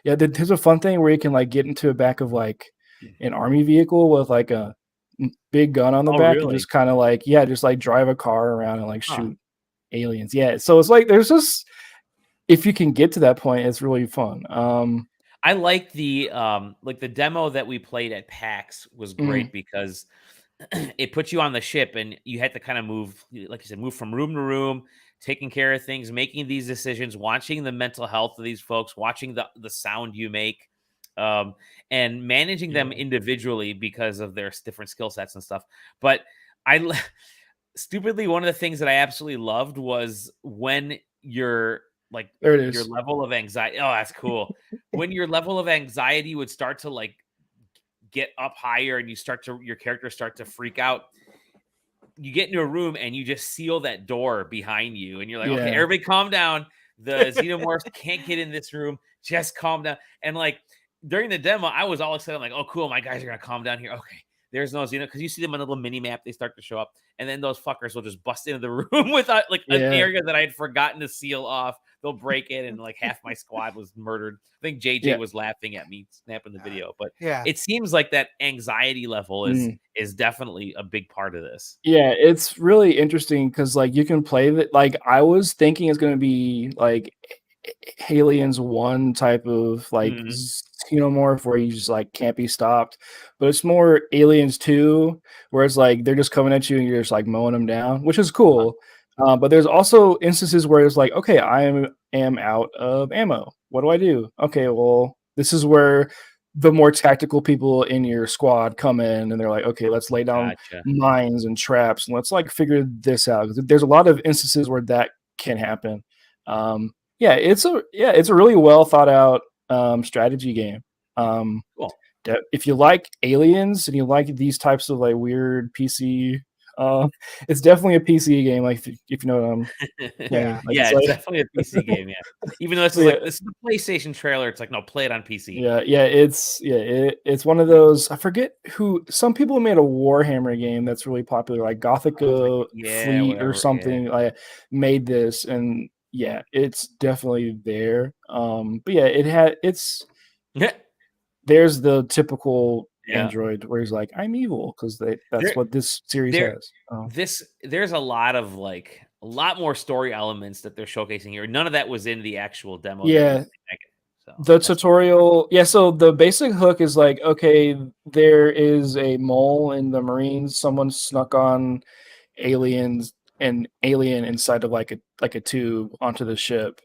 Yeah, there's a fun thing where you can like get into the back of like an army vehicle with like a big gun on the back and just kind of like just like drive a car around and like shoot aliens. Yeah, so it's like there's just if you can get to that point, it's really fun. I like the demo that we played at PAX was great because it puts you on the ship and you had to kind of move, like you said, move from room to room, taking care of things, making these decisions, watching the mental health of these folks, watching the sound you make. And managing them individually because of their different skill sets and stuff. But stupidly, one of the things that I absolutely loved was when your level of anxiety. Oh, that's cool. When your level of anxiety would start to like get up higher and your character start to freak out. You get into a room and you just seal that door behind you. And you're like, okay, everybody calm down. The xenomorphs can't get in this room. Just calm down. And like, during the demo, I was all excited. I'm like, oh, cool. My guys are going to calm down here. Okay. There's no Xeno. Because you see them on a little mini map. They start to show up. And then those fuckers will just bust into the room with an area that I had forgotten to seal off. They'll break it. And like half my squad was murdered. I think JJ was laughing at me snapping the video. But it seems like that anxiety level is definitely a big part of this. Yeah, it's really interesting because like you can play that. Like I was thinking it's going to be like Aliens 1 type of like xenomorph where you just like can't be stopped, but it's more Aliens 2 where it's like they're just coming at you and you're just like mowing them down, which is cool. But there's also instances where it's like, okay, I am out of ammo. What do I do? Okay, well, this is where the more tactical people in your squad come in and they're like, okay, let's lay down mines and traps and let's like figure this out. There's a lot of instances where that can happen. It's a really well thought out strategy game. Cool. If you like aliens and you like these types of like weird PC, it's definitely a PC game. Like if you know what I'm saying. It's definitely a PC game. Yeah, even though this is the PlayStation trailer, it's like no, play it on PC. It's one of those. I forget who. Some people made a Warhammer game that's really popular, like Gothica Fleet or something. Like made this and. Yeah, it's definitely there. But yeah, there's the typical Android where he's like, I'm evil because that's what this series has. There's a lot of like a lot more story elements that they're showcasing here. None of that was in the actual demo. Yeah. So the tutorial, so the basic hook is like, okay, there is a mole in the Marines. Someone snuck on alien inside of like a tube onto the ship,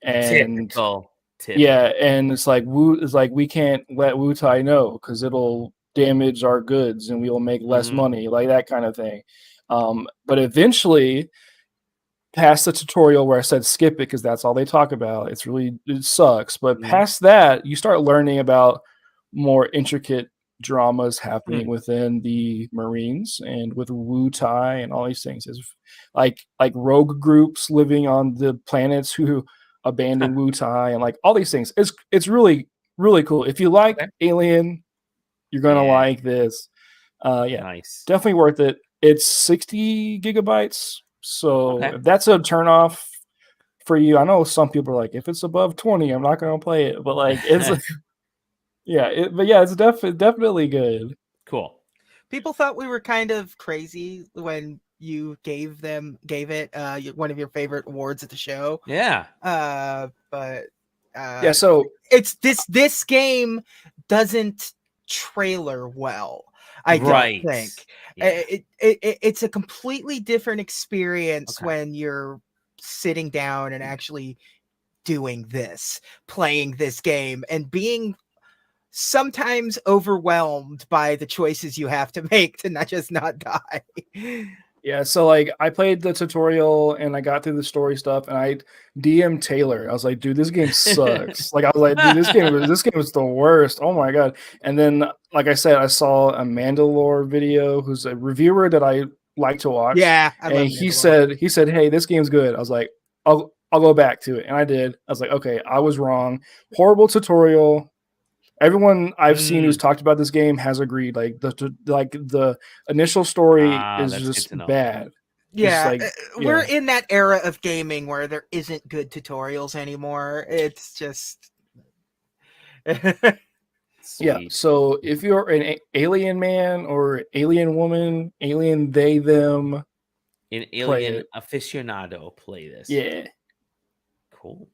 and typical. yeah, and it's like we can't let Wu Tai know because it'll damage our goods and we'll make less money, like that kind of thing. But eventually, past the tutorial where I said skip it because that's all they talk about, it sucks. But past that, you start learning about more intricate dramas happening within the Marines and with Wu Tai and all these things. Is like rogue groups living on the planets who abandon Wu Tai and like all these things. It's really, really cool. If you like Alien, you're gonna like this. Nice. Definitely worth it. It's 60 gigabytes. So if that's a turnoff for you, I know some people are like, if it's above 20, I'm not going to play it. But like, it's it's definitely good. Cool. People thought we were kind of crazy when you gave it one of your favorite awards at the show. Yeah. So it's this game doesn't trailer well. I don't think it's a completely different experience when you're sitting down and actually doing this, playing this game, and being sometimes overwhelmed by the choices you have to make to not die. Yeah, so like I played the tutorial and I got through the story stuff and I DM'd Taylor. I was like, dude, this game sucks. Like I was like, dude, this game was the worst. Oh my god. And then like I said, I saw a Mandalore video who's a reviewer that I like to watch. Yeah. And he said, hey, this game's good. I was like, I'll go back to it. And I did. I was like, okay, I was wrong. Horrible tutorial. Everyone I've seen who's talked about this game has agreed. Like the initial story is just bad. Yeah, we're in that era of gaming where there isn't good tutorials anymore. It's just yeah. So if you're an alien man or alien woman, alien they them, an alien aficionado, play this. Yeah, cool.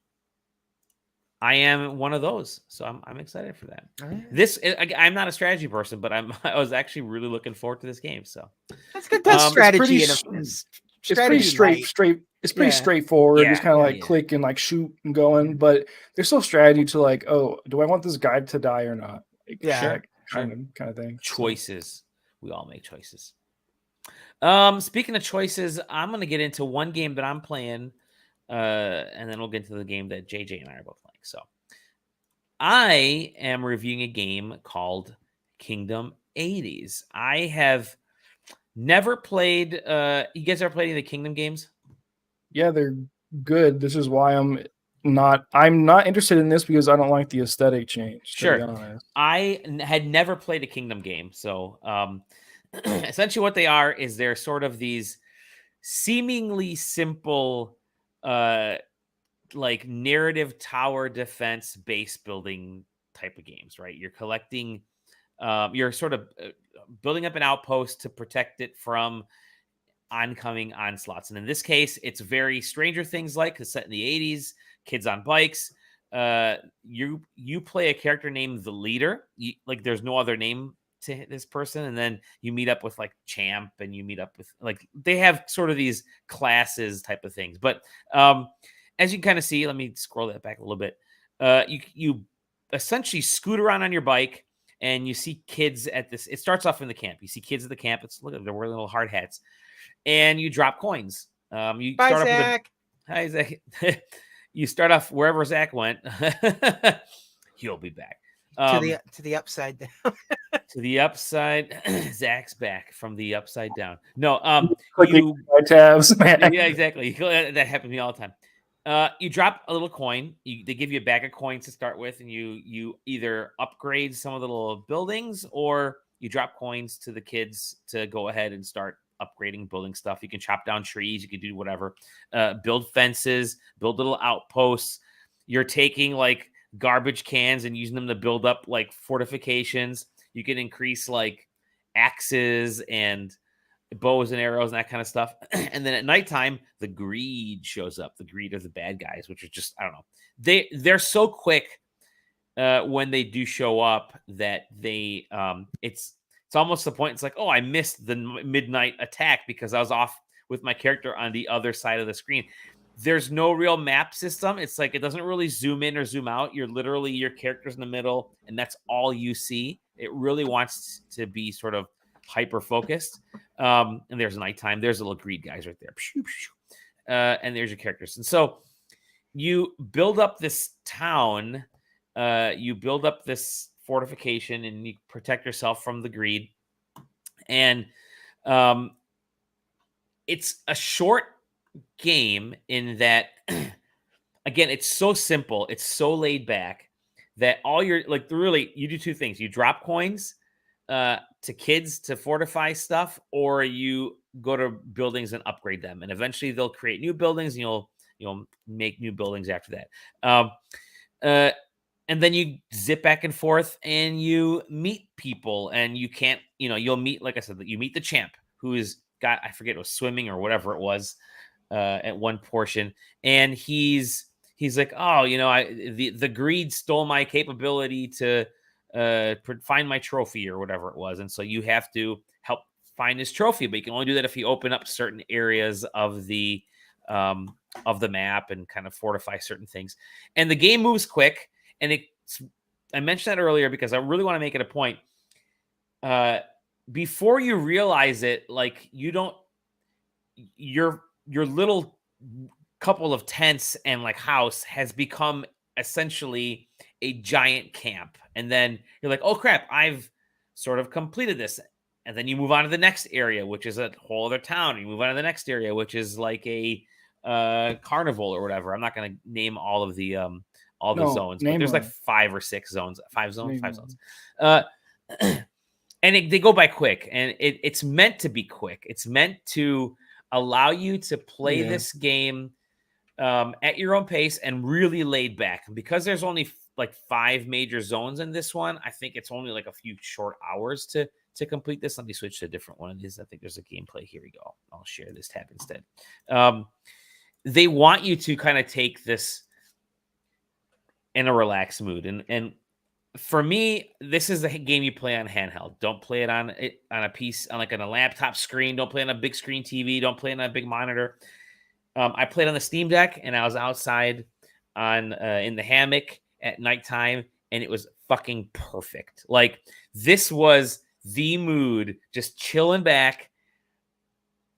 I am one of those, so I'm excited for that. This I'm not a strategy person, but I was actually really looking forward to this game. So that's good. That's strategy. It's pretty straight. It's pretty straightforward. Just kind of like click and like shoot and going. But there's still strategy to like, oh, do I want this guy to die or not? Like, check kind of thing. Choices. We all make choices. Speaking of choices, I'm gonna get into one game that I'm playing. And then we'll get into the game that JJ and I are both playing. So I am reviewing a game called Kingdom 80s. I have never played. You guys ever played any of the Kingdom games? Yeah, they're good. This is why I'm not interested in this because I don't like the aesthetic change. Sure. I had never played a Kingdom game. So essentially what they are is they're sort of these seemingly simple like narrative tower defense base building type of games, right? You're collecting, you're sort of building up an outpost to protect it from oncoming onslaughts. And in this case, it's very Stranger Things like, it's set in the 80s, kids on bikes. You play a character named the Leader. Like there's no other name to this person, and then you meet up with like Champ, and you meet up with like they have sort of these classes type of things. But as you can kind of see, let me scroll that back a little bit. You essentially scoot around on your bike, and you see kids at this. It starts off in the camp. You see kids at the camp. Look, they're wearing little hard hats, and you drop coins. You Bye, start Zach. Hi, Zach. You start off wherever Zach went. He'll be back. To the upside down. To the upside. Zach's back from the upside down. No, clicking tabs. Yeah, exactly. That happens to me all the time. You drop a little coin. They give you a bag of coins to start with, and you either upgrade some of the little buildings, or you drop coins to the kids to go ahead and start upgrading, building stuff. You can chop down trees. You can do whatever. Build fences. Build little outposts. You're taking like garbage cans and using them to build up like fortifications. You can increase like axes and bows and arrows and that kind of stuff. And then at nighttime, the greed shows up. The greed are the bad guys, which are just, I don't know. They're so quick when they do show up that they it's almost the point. It's like, oh, I missed the midnight attack because I was off with my character on the other side of the screen. There's no real map system. It's like it doesn't really zoom in or zoom out. You're literally your character's in the middle, and that's all you see. It really wants to be sort of hyper focused. And there's nighttime. There's little greed guys right there. And there's your characters. And so you build up this town. You build up this fortification, and you protect yourself from the greed. And it's a short game in that, again, it's so simple. It's so laid back that all you're like, really, you do two things. You drop coins to kids to fortify stuff, or you go to buildings and upgrade them. And eventually they'll create new buildings, and you'll make new buildings after that. And then you zip back and forth and you meet people, and you can't, you'll meet, like I said, you meet the champ who's got, I forget, it was swimming or whatever it was at one portion. And he's like, oh, the greed stole my capability to find my trophy or whatever it was. And so you have to help find his trophy, but you can only do that if you open up certain areas of the map and kind of fortify certain things. And the game moves quick. And I mentioned that earlier because I really want to make it a point. Before you realize it, like your little couple of tents and like house has become essentially a giant camp. And then you're like, oh crap, I've sort of completed this. And then you move on to the next area, which is a whole other town. You move on to the next area, which is like a carnival or whatever. I'm not going to name all of the zones, but there's like 5 or 6 zones, 5 zones. And they go by quick, and it's meant to be quick. It's meant to allow you to play this game at your own pace and really laid back. Because there's only like 5 major zones in this one, I think it's only like a few short hours to complete this. Let me switch to a different one of these. I think there's a gameplay. Here we go. I'll share this tab instead. They want you to kind of take this in a relaxed mood. And for me, this is the game you play on handheld. Don't play it on a piece, on a laptop screen. Don't play on a big screen TV. Don't play on a big monitor. I played on the Steam Deck, and I was outside in the hammock at nighttime, and it was fucking perfect. Like, this was the mood, just chilling back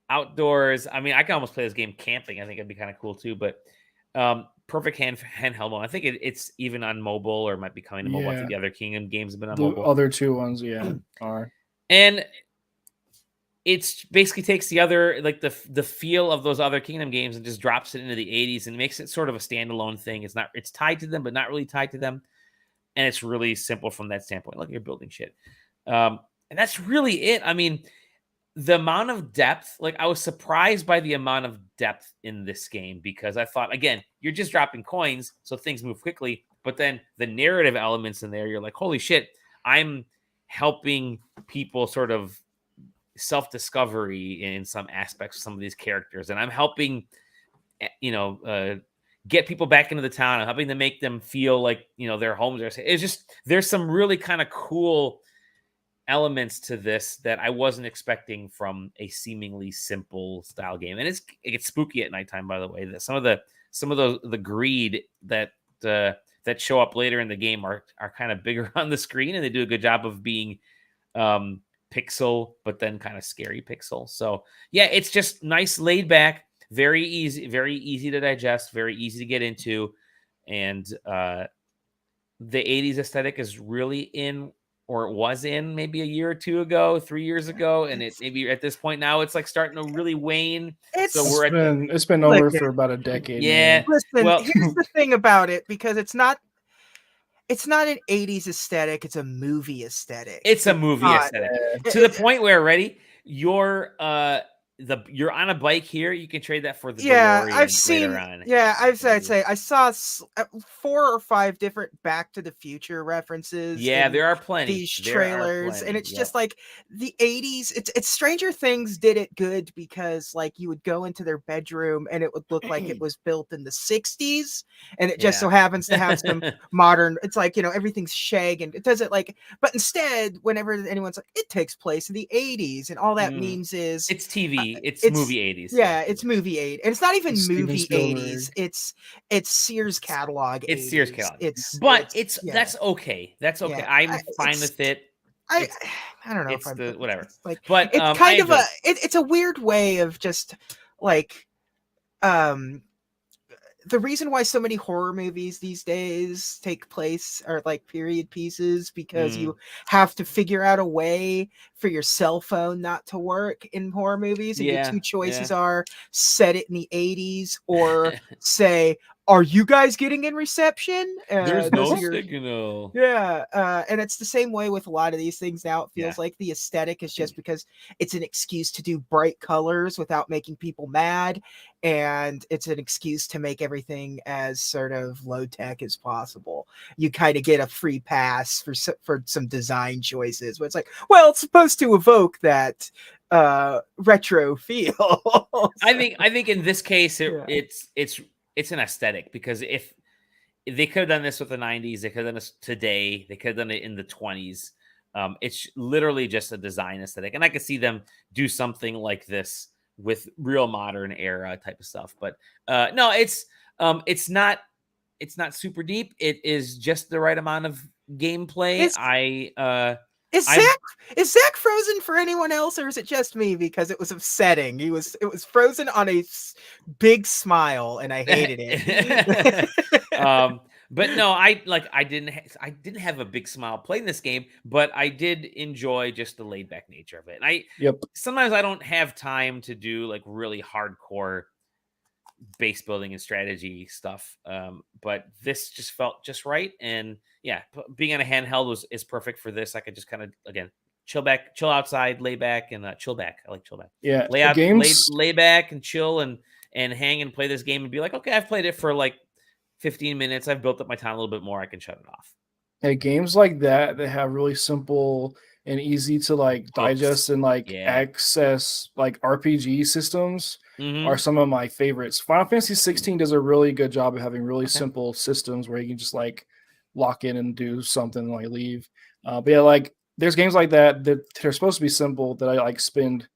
outdoors. I mean, I can almost play this game camping. I think it'd be kind of cool too, but perfect handheld mode. I think it's even on mobile, or might be coming to mobile. I think the other Kingdom games have been on mobile. The other 2 ones, are. And it's basically takes the other, like the feel of those other Kingdom games and just drops it into the 80s and makes it sort of a standalone thing. It's tied to them, but not really tied to them. And it's really simple from that standpoint. Look, you're building shit. And that's really it. I mean, the amount of depth, like I was surprised by the amount of depth in this game, because I thought, again, you're just dropping coins, so things move quickly. But then the narrative elements in there, you're like, holy shit, I'm helping people sort of self-discovery in some aspects of some of these characters. And I'm helping, get people back into the town. I'm helping to make them feel like, their homes are safe. It's just, there's some really kind of cool elements to this that I wasn't expecting from a seemingly simple style game. And it gets spooky at nighttime, by the way. That some of the greed that show up later in the game are kind of bigger on the screen, and they do a good job of being pixel, but then kind of scary pixel. So yeah, it's just nice, laid back, very easy to digest, very easy to get into. And the 80s aesthetic is really in, or it was in maybe a year or 2 ago, 3 years ago. And it maybe at this point now it's like starting to really wane. It's been over for about a decade. Yeah. Listen, here's the thing about it, because it's not an 80s aesthetic, it's a movie aesthetic. It's a movie aesthetic. To the point where, your you're on a bike here. You can trade that for the Yeah, DeLorean I've seen. later on. Yeah, I'd say I saw 4 or 5 different Back to the Future references. Yeah, in there are plenty. these trailers, and it's Yep. just like the 80s. It's Stranger Things did it good because like you would go into their bedroom and it would look like it was built in the 60s, and it just so happens to have some modern. It's like, everything's shag, and it doesn't like. But instead, whenever anyone's like, it takes place in the 80s, and all that means is it's TV. It's movie 80s. Yeah, it's movie 80s. And it's not even movie Spielberg. 80s. It's Sears catalog. It's 80s. Sears catalog. But that's okay. That's okay. Yeah, I'm fine with it. I don't know if I'm whatever. It's like, but it's kind of it's a weird way of just like the reason why so many horror movies these days take place are like period pieces because you have to figure out a way for your cell phone not to work in horror movies. And your two choices are set it in the 80s or say, are you guys getting in reception? There's no signal. Yeah. And it's the same way with a lot of these things now. It feels like the aesthetic is just because it's an excuse to do bright colors without making people mad. And it's an excuse to make everything as sort of low tech as possible. You kind of get a free pass for some design choices where it's like, well, it's supposed to evoke that retro feel. I think in this case it's an aesthetic, because if they could have done this with the 90s, they could have done this today, they could have done it in the 20s. It's literally just a design aesthetic, and I could see them do something like this with real modern era type of stuff. But no, it's not super deep. It is just the right amount of gameplay. Is Zach frozen for anyone else, or is it just me? Because it was upsetting. It was frozen on a big smile, and I hated it. But no, I didn't have a big smile playing this game, but I did enjoy just the laid back nature of it. And sometimes I don't have time to do like really hardcore base building and strategy stuff. But this just felt just right. And yeah, being on a handheld is perfect for this. I could just kind of, again, chill outside, lay back, and chill back. I like chill back. Yeah. Lay back and chill and hang and play this game and be like, okay, I've played it for like 15 minutes. I've built up my time a little bit more. I can shut it off. Yeah, games like that have really simple and easy to like digest and like access like RPG systems are some of my favorites. Final Fantasy 16 does a really good job of having really simple systems where you can just like lock in and do something like leave. But yeah, like there's games like that they're supposed to be simple that I like spend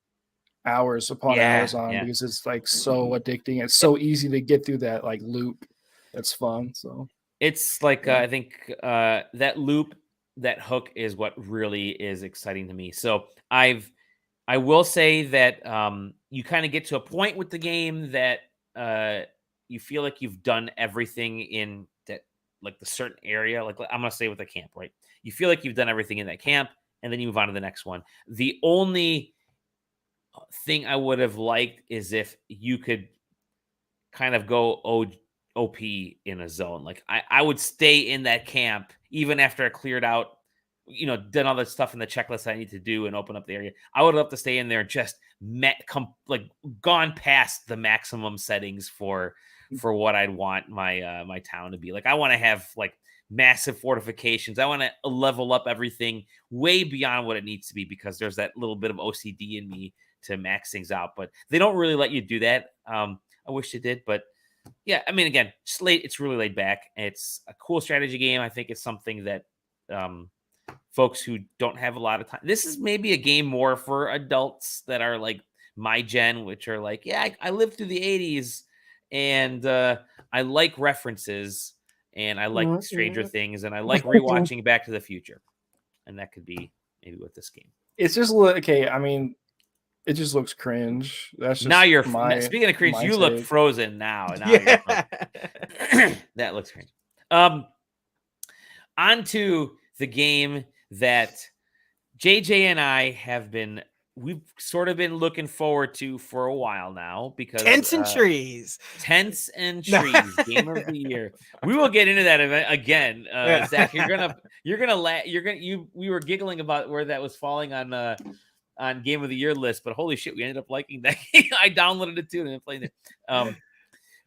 hours upon hours on because it's like so addicting. It's so easy to get through that like loop. That's fun. So it's like I think that loop, that hook is what really is exciting to me. So I will say that you kind of get to a point with the game that you feel like you've done everything in that, like the certain area. Like I'm gonna say with the camp, right? You feel like you've done everything in that camp, and then you move on to the next one. The only thing I would have liked is if you could kind of go OP in a zone. Like I would stay in that camp even after I cleared out, done all the stuff in the checklist I need to do and open up the area. I would love to stay in there and just gone past the maximum settings for what I'd want my my town to be. Like I want to have like massive fortifications. I want to level up everything way beyond what it needs to be, because there's that little bit of OCD in me to max things out. But they don't really let you do that. I wish they did, but yeah, I mean, again, it's really laid back. It's a cool strategy game. I think it's something that folks who don't have a lot of time. This is maybe a game more for adults that are like my gen, which are like, yeah, I lived through the 80s and I like references and I like Stranger Things and I like rewatching Back to the Future. And that could be maybe with this game. It's just okay. I mean, it just looks cringe. That's just now you're speaking of cringe. You look frozen now. That looks cringe. On to the game that JJ and I we've sort of been looking forward to for a while now, because Tents and Trees game of the year. We will get into that event again. Zach, we were giggling about where that was falling on on Game of the Year list, but holy shit, we ended up liking that game. I downloaded it too and then played it.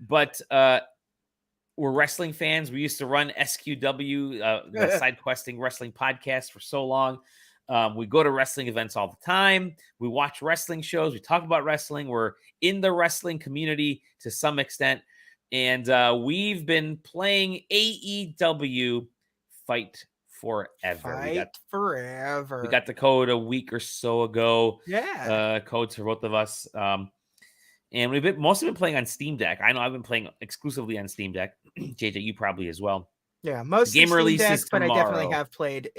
But we're wrestling fans. We used to run SQW, the SideQuesting Wrestling Podcast, for so long. We go to wrestling events all the time. We watch wrestling shows. We talk about wrestling. We're in the wrestling community to some extent. And we've been playing AEW Fight Forever. Forever. We got the code a week or so ago. Yeah. Codes for both of us. And we've mostly been playing on Steam Deck. I know I've been playing exclusively on Steam Deck. JJ, you probably as well. Yeah, most game releases but tomorrow. I definitely have played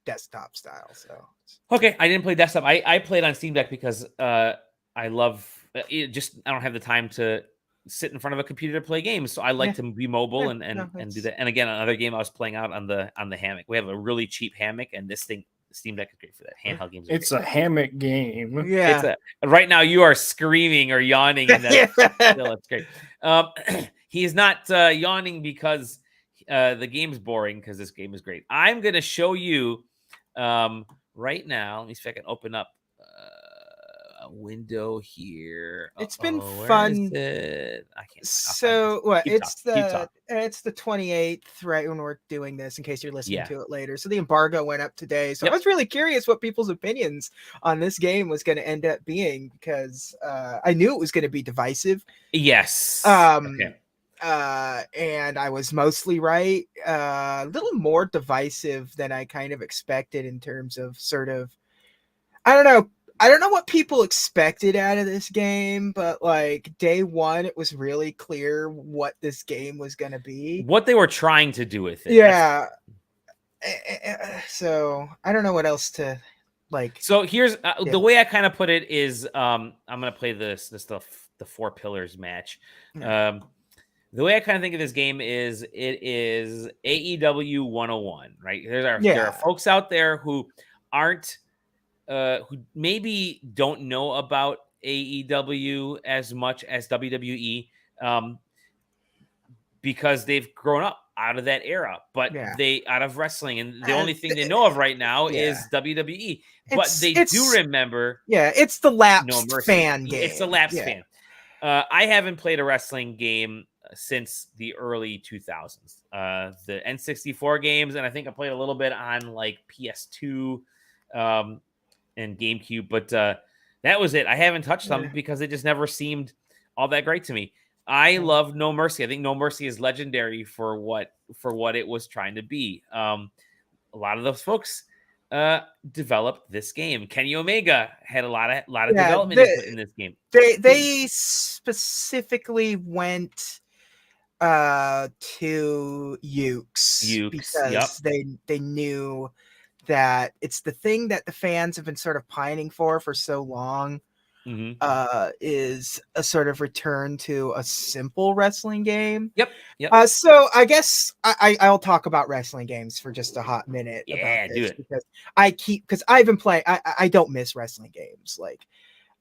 desktop style. So okay, I didn't play desktop. I played on Steam Deck because I love it. Just I don't have the time to sit in front of a computer to play games, so I like to be mobile and do that. And again, another game I was playing out on the hammock. We have a really cheap hammock, and this thing. Steam Deck is great for that. Handheld games. It's a hammock game. Yeah. Right now you are screaming or yawning, and that's great. He is not yawning because the game's boring, because this game is great. I'm going to show you right now. Let me see if I can open up a window here. It's been fun. I can't. So what? It's the 28th, right, when we're doing this, in case you're listening to it later. So the embargo went up today. So I was really curious what people's opinions on this game was going to end up being, because I knew it was going to be divisive. Yes. And I was mostly right. A little more divisive than I kind of expected in terms of sort of, I don't know what people expected out of this game, but like day one, it was really clear what this game was going to be. What they were trying to do with it. Yeah. So I don't know what else to like. So here's the way I kind of put it is I'm going to play the 4 pillars match. Yeah. The way I kind of think of this game is it is AEW 101, right? There are folks out there who aren't who maybe don't know about AEW as much as WWE because they've grown up out of that era, but they out of wrestling, and the only thing they know of right now is WWE. But they do remember, it's the lapsed fan game. It's the lapsed fan. I haven't played a wrestling game since the early 2000s. The N64 games, and I think I played a little bit on like PS2 and GameCube, but that was it. I haven't touched them because it just never seemed all that great to me. I love No Mercy. I think No Mercy is legendary for what it was trying to be. A lot of those folks developed this game. Kenny Omega had a lot of development in this game. They specifically went to Ukes because they knew that it's the thing that the fans have been sort of pining for so long. Is a sort of return to a simple wrestling game. Yep. So I guess I'll talk about wrestling games for just a hot minute. Yeah, do it. Because I've been playing. I don't miss wrestling games. Like,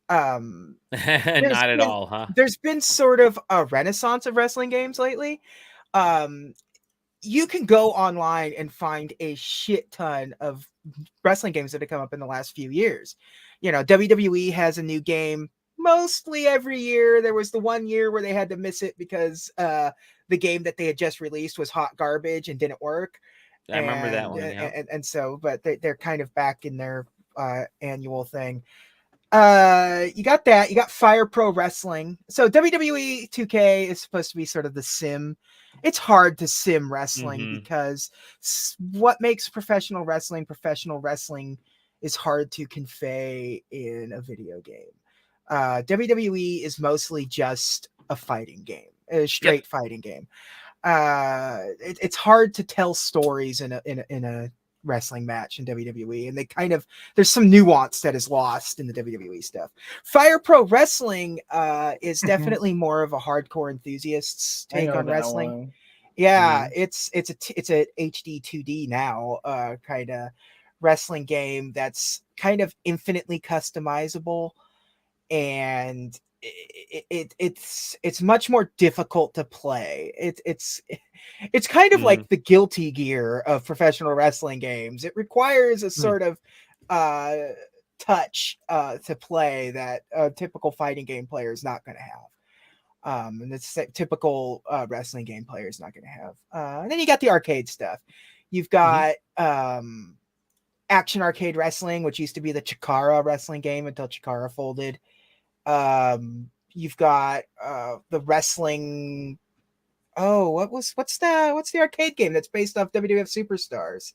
not at all, huh? There's been sort of a renaissance of wrestling games lately. You can go online and find a shit ton of wrestling games that have come up in the last few years. You know, WWE has a new game mostly every year. There was the one year where they had to miss it because the game that they had just released was hot garbage and didn't work. I remember that one. And so, but they're kind of back in their annual thing. You got that. You got Fire Pro Wrestling. So WWE 2K is supposed to be sort of the sim. It's hard to sim wrestling because what makes professional wrestling is hard to convey in a video game. WWE is mostly just a fighting game, a straight fighting game. It's hard to tell stories in a wrestling match in WWE, and there's some nuance that is lost in the WWE stuff. Fire Pro Wrestling is definitely more of a hardcore enthusiast's take on wrestling. One. Yeah, it's a HD 2D now kind of wrestling game that's kind of infinitely customizable, and it's much more difficult to play. It's kind of like the Guilty Gear of professional wrestling games. It requires a sort of touch to play that a typical fighting game player is not going to have. And it's typical wrestling game player is not going to have. And then you got the arcade stuff. You've got Action Arcade Wrestling, which used to be the Chikara wrestling game until Chikara folded. You've got the wrestling. Oh, what's the arcade game that's based off WWF Superstars?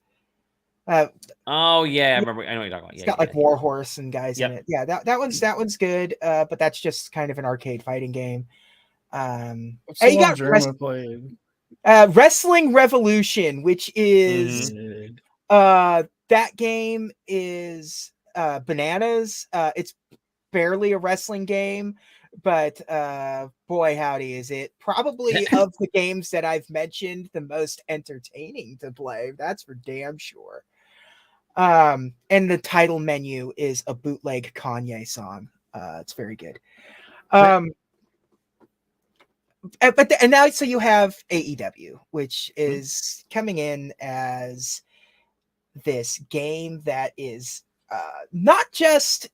Oh yeah, I remember. I know what you're talking about. It's got like Warhorse and guys in it. Yeah, that one's good. But that's just kind of an arcade fighting game. What's the one German played? Wrestling Revolution, which is that game is bananas. It's barely a wrestling game, but boy howdy is it probably of the games that I've mentioned the most entertaining to play. That's for damn sure. And the title menu is a bootleg Kanye song. It's very good. And now, so you have AEW, which is coming in as this game that is not just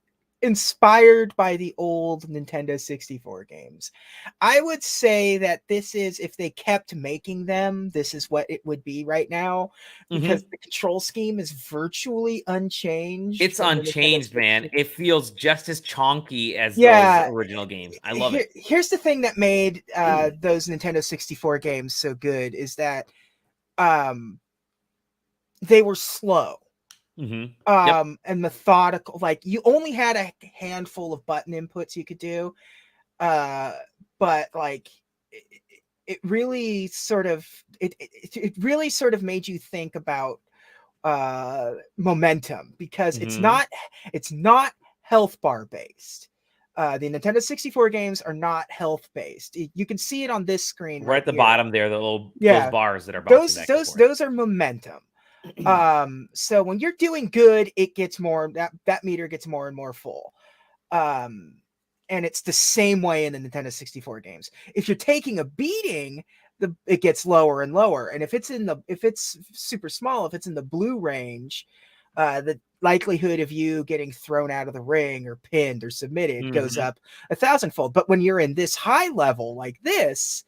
inspired by the old Nintendo 64 games. I would say that this is, if they kept making them, this is what it would be right now, because the control scheme is virtually unchanged. It's unchanged, man. It feels just as chonky as those original games. I love it. Here's the thing that made those Nintendo 64 games so good is that they were slow. And methodical. Like, you only had a handful of button inputs you could do, but like it really sort of made you think about momentum, because it's not health bar based. The Nintendo 64 games are not health based. You can see it on this screen right at the bottom there, the little those bars that are bouncing back and forth. Those are momentum. So when you're doing good, it gets more, that meter gets more and more full. And it's the same way in the Nintendo 64 games. If you're taking a beating, it gets lower and lower. And if it's super small, if it's in the blue range, the likelihood of you getting thrown out of the ring or pinned or submitted goes up 1,000-fold. But when you're in this high level like this,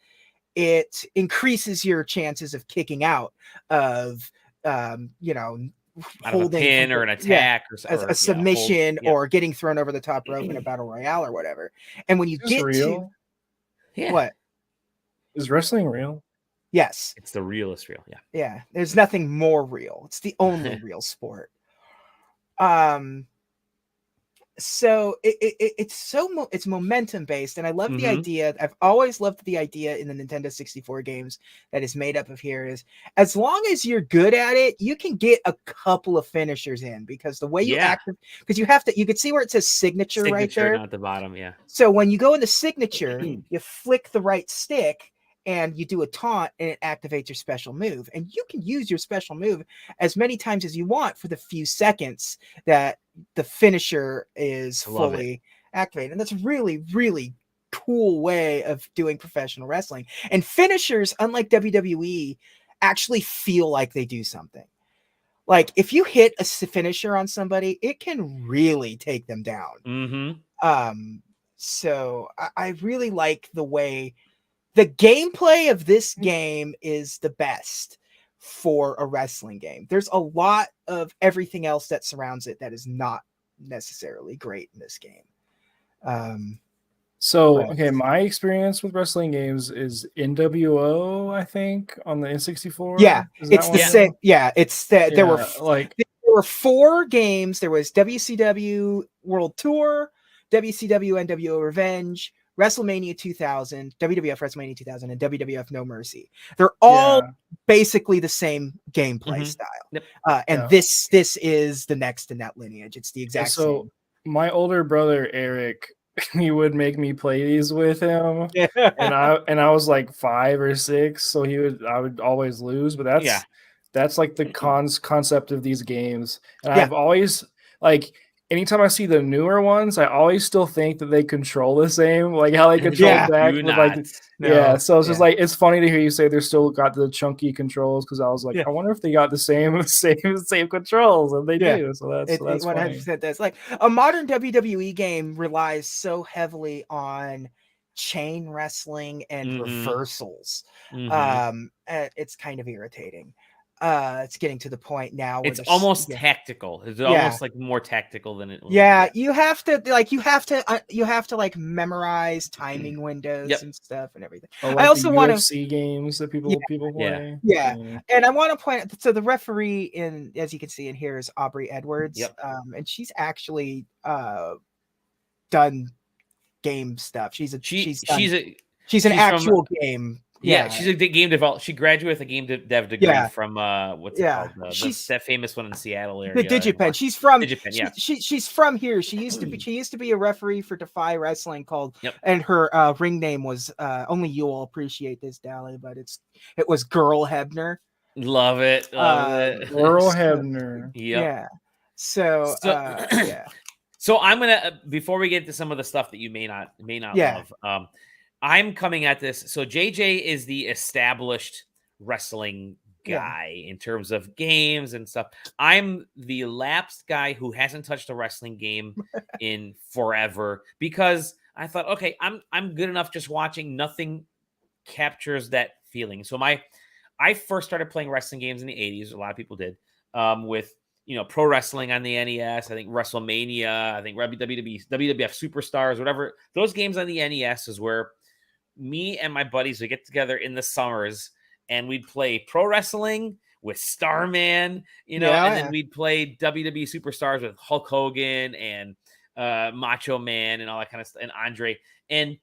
it increases your chances of kicking out of holding a pin or an attack or a submission or getting thrown over the top rope in a battle royale or whatever. And when you get to what is wrestling real? Yes, it's the realest real. Yeah. There's nothing more real. It's the only real sport. So it's momentum based, and I love the idea. I've always loved the idea in the Nintendo 64 games that is made up of here is, as long as you're good at it, you can get a couple of finishers in, because the way you because you can see where it says signature right there at the bottom. So when you go into signature, you flick the right stick and you do a taunt, and it activates your special move, and you can use your special move as many times as you want for the few seconds that the finisher is fully activated. And that's really, really cool way of doing professional wrestling. And finishers, unlike WWE, actually feel like they do something. Like, if you hit a finisher on somebody, it can really take them down. So I really like the way the gameplay of this game is the best for a wrestling game. There's a lot of everything else that surrounds it that is not necessarily great in this game. My experience with wrestling games is NWO, I think, on the N64. Yeah, it's the same. Yeah, it's that there were 4 games. There was WCW World Tour, WCW NWO Revenge, WrestleMania 2000, WWF WrestleMania 2000, and WWF No Mercy. They're all basically the same gameplay style. And this is the next in that lineage. It's the exact same. So my older brother Eric, he would make me play these with him, and I was like 5 or 6, so I would always lose. But that's like the concept of these games, and I've always like. anytime I see the newer ones, I always still think that they control the same, like how they control back with like so it's just like it's funny to hear you say they're still got the chunky controls, because I was like, I wonder if they got the same controls, and they do. So that's 100% does. Like a modern WWE game relies so heavily on chain wrestling and reversals. It's kind of irritating. It's getting to the point now where it's almost tactical. It's almost like more tactical than it. You have to like memorize timing windows and stuff and everything. Like I also want to see games that people play. And I want to point out, so the referee as you can see in here, is Aubrey Edwards. And she's actually done game stuff. She's an actual game. She's a game developer. She graduated with a game dev degree from what's it called? That famous one in Seattle area. The Digipen. She's from Digipen, she's from here. She used to be a referee for Defy Wrestling and her ring name was only you will appreciate this, Dally, but it was Girl Hebner. Love it. Girl Hebner. So So I'm gonna before we get to some of the stuff that you may not love. I'm coming at this. So JJ is the established wrestling guy in terms of games and stuff. I'm the lapsed guy who hasn't touched a wrestling game in forever, because I thought, okay, I'm good enough just watching. Nothing captures that feeling. So I first started playing wrestling games in the 80s. A lot of people did, with pro wrestling on the NES. I think WrestleMania. I think WWF Superstars, whatever. Those games on the NES is where me and my buddies would get together in the summers and we'd play pro wrestling with Starman, and then we'd play WWE Superstars with Hulk Hogan and Macho Man and all that kind of stuff, and Andre. And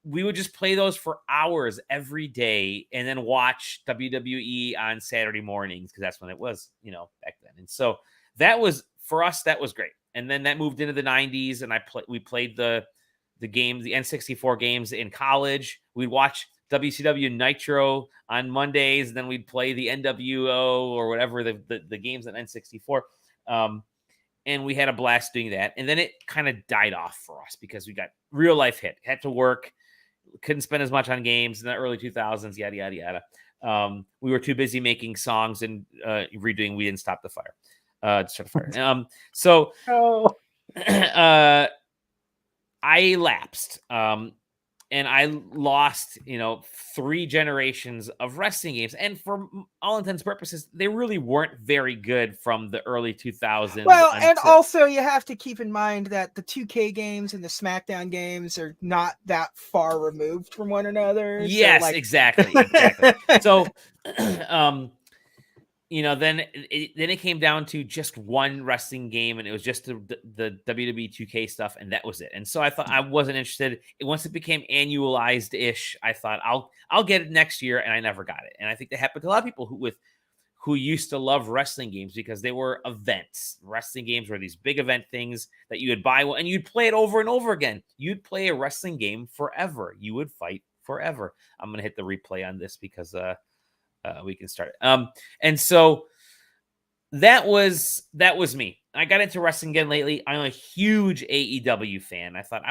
we would just play those for hours every day and then watch WWE on Saturday mornings, because that's when it was, back then. And so that was, for us, that was great. And then that moved into the 90s, and we played the games, the N64 games in college. We'd watch WCW Nitro on Mondays, and then we'd play the NWO or whatever, the games on N64. And we had a blast doing that. And then it kind of died off for us because we got real life hit. Had to work. Couldn't spend as much on games in the early 2000s, yada, yada, yada. We were too busy making songs and redoing We Didn't Stop the Fire. Start the Fire. I lapsed, and I lost, 3 generations of wrestling games. And for all intents and purposes, they really weren't very good from the early 2000s. Well, and also you have to keep in mind that the 2K games and the SmackDown games are not that far removed from one another. Yes, so exactly. So, then it came down to just one wrestling game, and it was just the WWE 2K stuff, and that was it. And so I thought I wasn't interested. Once it became annualized-ish, I thought I'll get it next year, and I never got it. And I think that happened to a lot of people who used to love wrestling games because they were events. Wrestling games were these big event things that you would buy, and you'd play it over and over again. You'd play a wrestling game forever. You would fight forever. I'm gonna hit the replay on this because we can start it. And so that was me. I got into wrestling again lately. I'm a huge AEW fan. I thought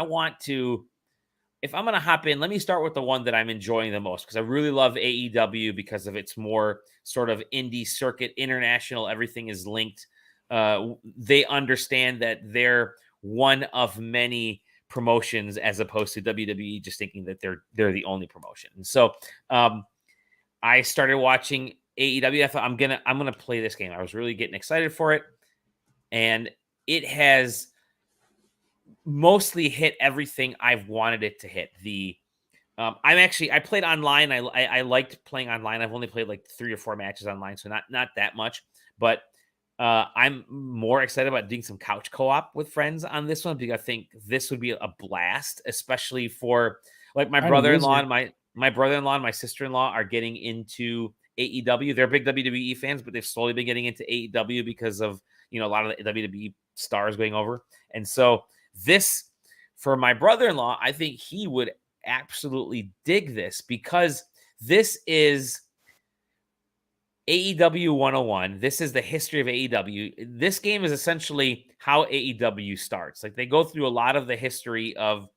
if I'm going to hop in, let me start with the one that I'm enjoying the most, because I really love AEW because of its more sort of indie circuit, international, everything is linked. They understand that they're one of many promotions as opposed to WWE just thinking that they're the only promotion. And so, I started watching AEW. I thought I'm gonna play this game. I was really getting excited for it, and it has mostly hit everything I've wanted it to hit. I played online. I liked playing online. I've only played like 3 or 4 matches online, so not that much. But I'm more excited about doing some couch co-op with friends on this one, because I think this would be a blast, especially for like my brother-in-law and my sister-in-law are getting into AEW. They're big WWE fans, but they've slowly been getting into AEW because of, a lot of the WWE stars going over. And so this, for my brother-in-law, I think he would absolutely dig this, because this is AEW 101. This is the history of AEW. This game is essentially how AEW starts. Like they go through a lot of the history of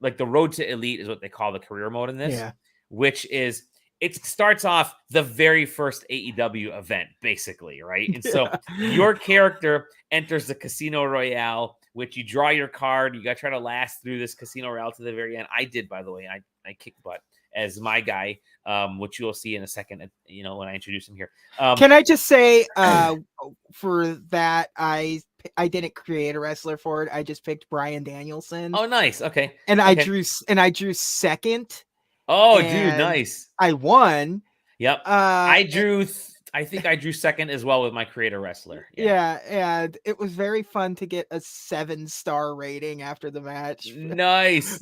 like the road to elite is what they call the career mode in this, which is it starts off the very first AEW event, basically, right? And so your character enters the Casino Royale, which you draw your card. You got to try to last through this Casino Royale to the very end. I did, by the way. I kicked butt as my guy, which you'll see in a second, when I introduce him here. Can I just say, for that, I didn't create a wrestler for it. I just picked Bryan Danielson. Oh, nice. Okay. And I drew second. Oh, dude, nice. I won. Yep. I think I drew second as well with my creator wrestler. Yeah, and it was very fun to get a 7-star rating after the match. Nice.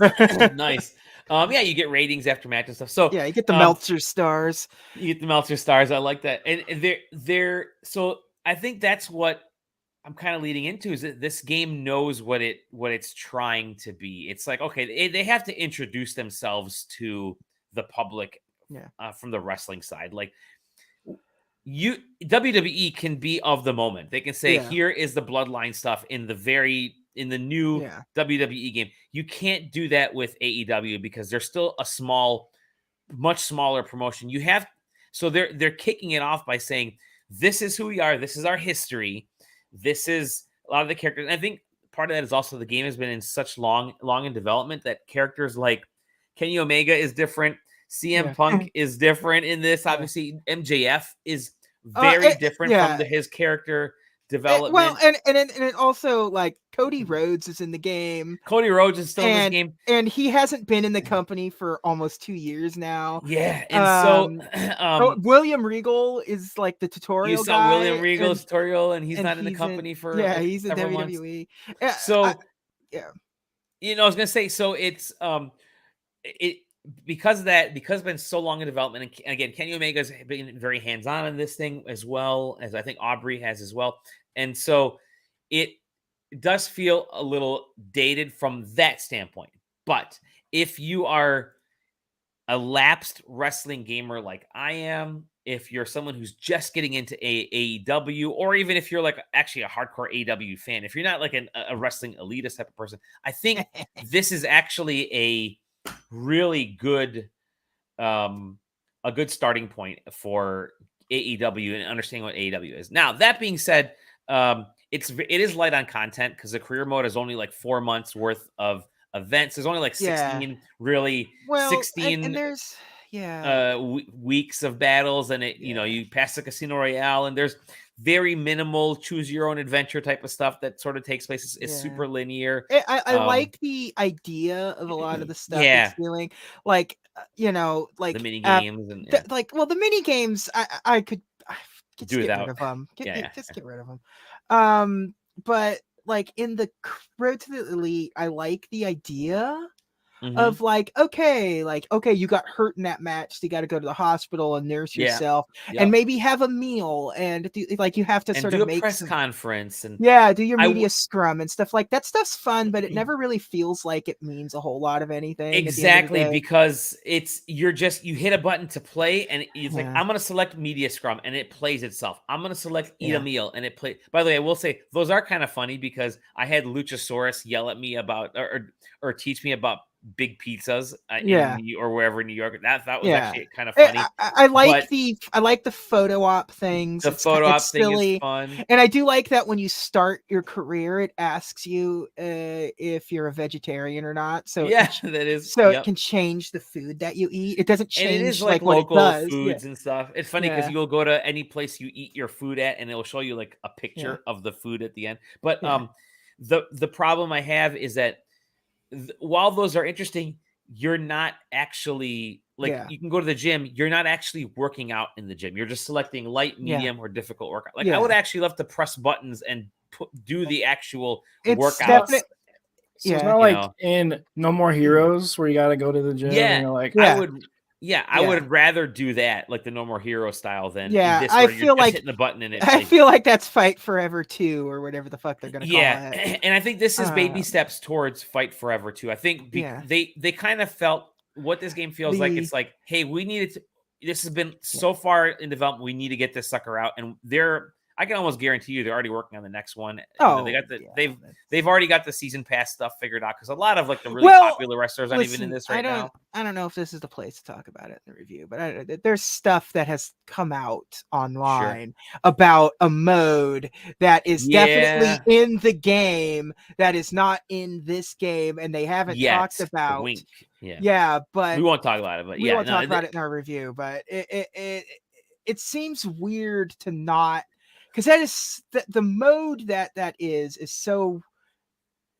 Nice. You get ratings after match and stuff. So you get the Meltzer stars. You get the Meltzer stars. I like that. And they're so I think that's what I'm kind of leading into is that this game knows what it's trying to be. It's like, okay, they have to introduce themselves to the public from the wrestling side. Like WWE can be of the moment. They can say, here is the bloodline stuff in the new WWE game. You can't do that with AEW because they're still a much smaller promotion. So they're kicking it off by saying, this is who we are. This is our history. This is a lot of the characters. And I think part of that is also the game has been in such long in development that characters like Kenny Omega is different. CM Punk is different in this. Obviously, MJF is very different from his character development. And it also like Cody Rhodes is in the game. Cody Rhodes is still in this game, and he hasn't been in the company for almost 2 years now. Yeah, and so William Regal is like the tutorial. You saw William Regal's tutorial, and he's not in the company for he's in WWE. Months. So I was gonna say, so it's because it's been so long in development, and again, Kenny Omega's been very hands-on in this thing as well as I think Aubrey has as well, and so it does feel a little dated from that standpoint. But if you are a lapsed wrestling gamer like I am, if you're someone who's just getting into AEW, or even if you're like actually a hardcore AEW fan, if you're not like a wrestling elitist type of person, I think this is actually a really good a good starting point for AEW and understanding what AEW is. Now, that being said, it is light on content because the career mode is only like 4 months worth of events. There's only like 16 and there's weeks of battles, and you pass the Casino Royale, and there's very minimal choose your own adventure type of stuff that sort of takes place. It's super linear. I like the idea of a lot of the stuff it's doing, like like the mini games the mini games. I could do get without rid of them. Just get rid of them. But like in the Road to the Elite, I like the idea of like, okay, you got hurt in that match, so you got to go to the hospital and nurse yourself, and maybe have a meal, and you have to sort of make a press conference and do your media scrum and stuff like that. Stuff's fun, but it never really feels like it means a whole lot of anything. Exactly, because you hit a button to play, and it's like, I'm going to select media scrum, and it plays itself. I'm going to select eat a meal, and it plays. By the way, I will say those are kind of funny because I had Luchasaurus yell at me about or teach me about big pizzas or wherever in New York. That was actually kind of funny. I like the photo op things. The photo op thing is fun, and I do like that when you start your career, it asks you if you're a vegetarian or not. So it can change the food that you eat. It doesn't change, and it is like local foods and stuff. It's funny because you'll go to any place you eat your food at, and it will show you like a picture of the food at the end. But the problem I have is that while those are interesting, you're not actually you can go to the gym. You're not actually working out in the gym. You're just selecting light, medium, or difficult workout. I would actually love to press buttons and do the actual workouts. It's not like in No More Heroes where you got to go to the gym. And you're like, I would rather do that, like the No More Hero style, than this, I feel like hitting the button and I feel like that's Fight Forever 2 or whatever the fuck they're gonna call it. And I think this is baby steps towards Fight Forever 2. I think they kind of felt what this game feels like. It's like, hey, we needed to. this has been so far in development. We need to get this sucker out, and I can almost guarantee you they're already working on the next one. They got they've already got the season pass stuff figured out, because a lot of like the really popular wrestlers aren't even in this now. I don't know if this is the place to talk about it in the review, but there's stuff that has come out online about a mode that is definitely in the game that is not in this game, and they haven't talked about. Wink. But we won't talk about it. But we won't talk about it in our review. But it seems weird to not, because that is the mode that is so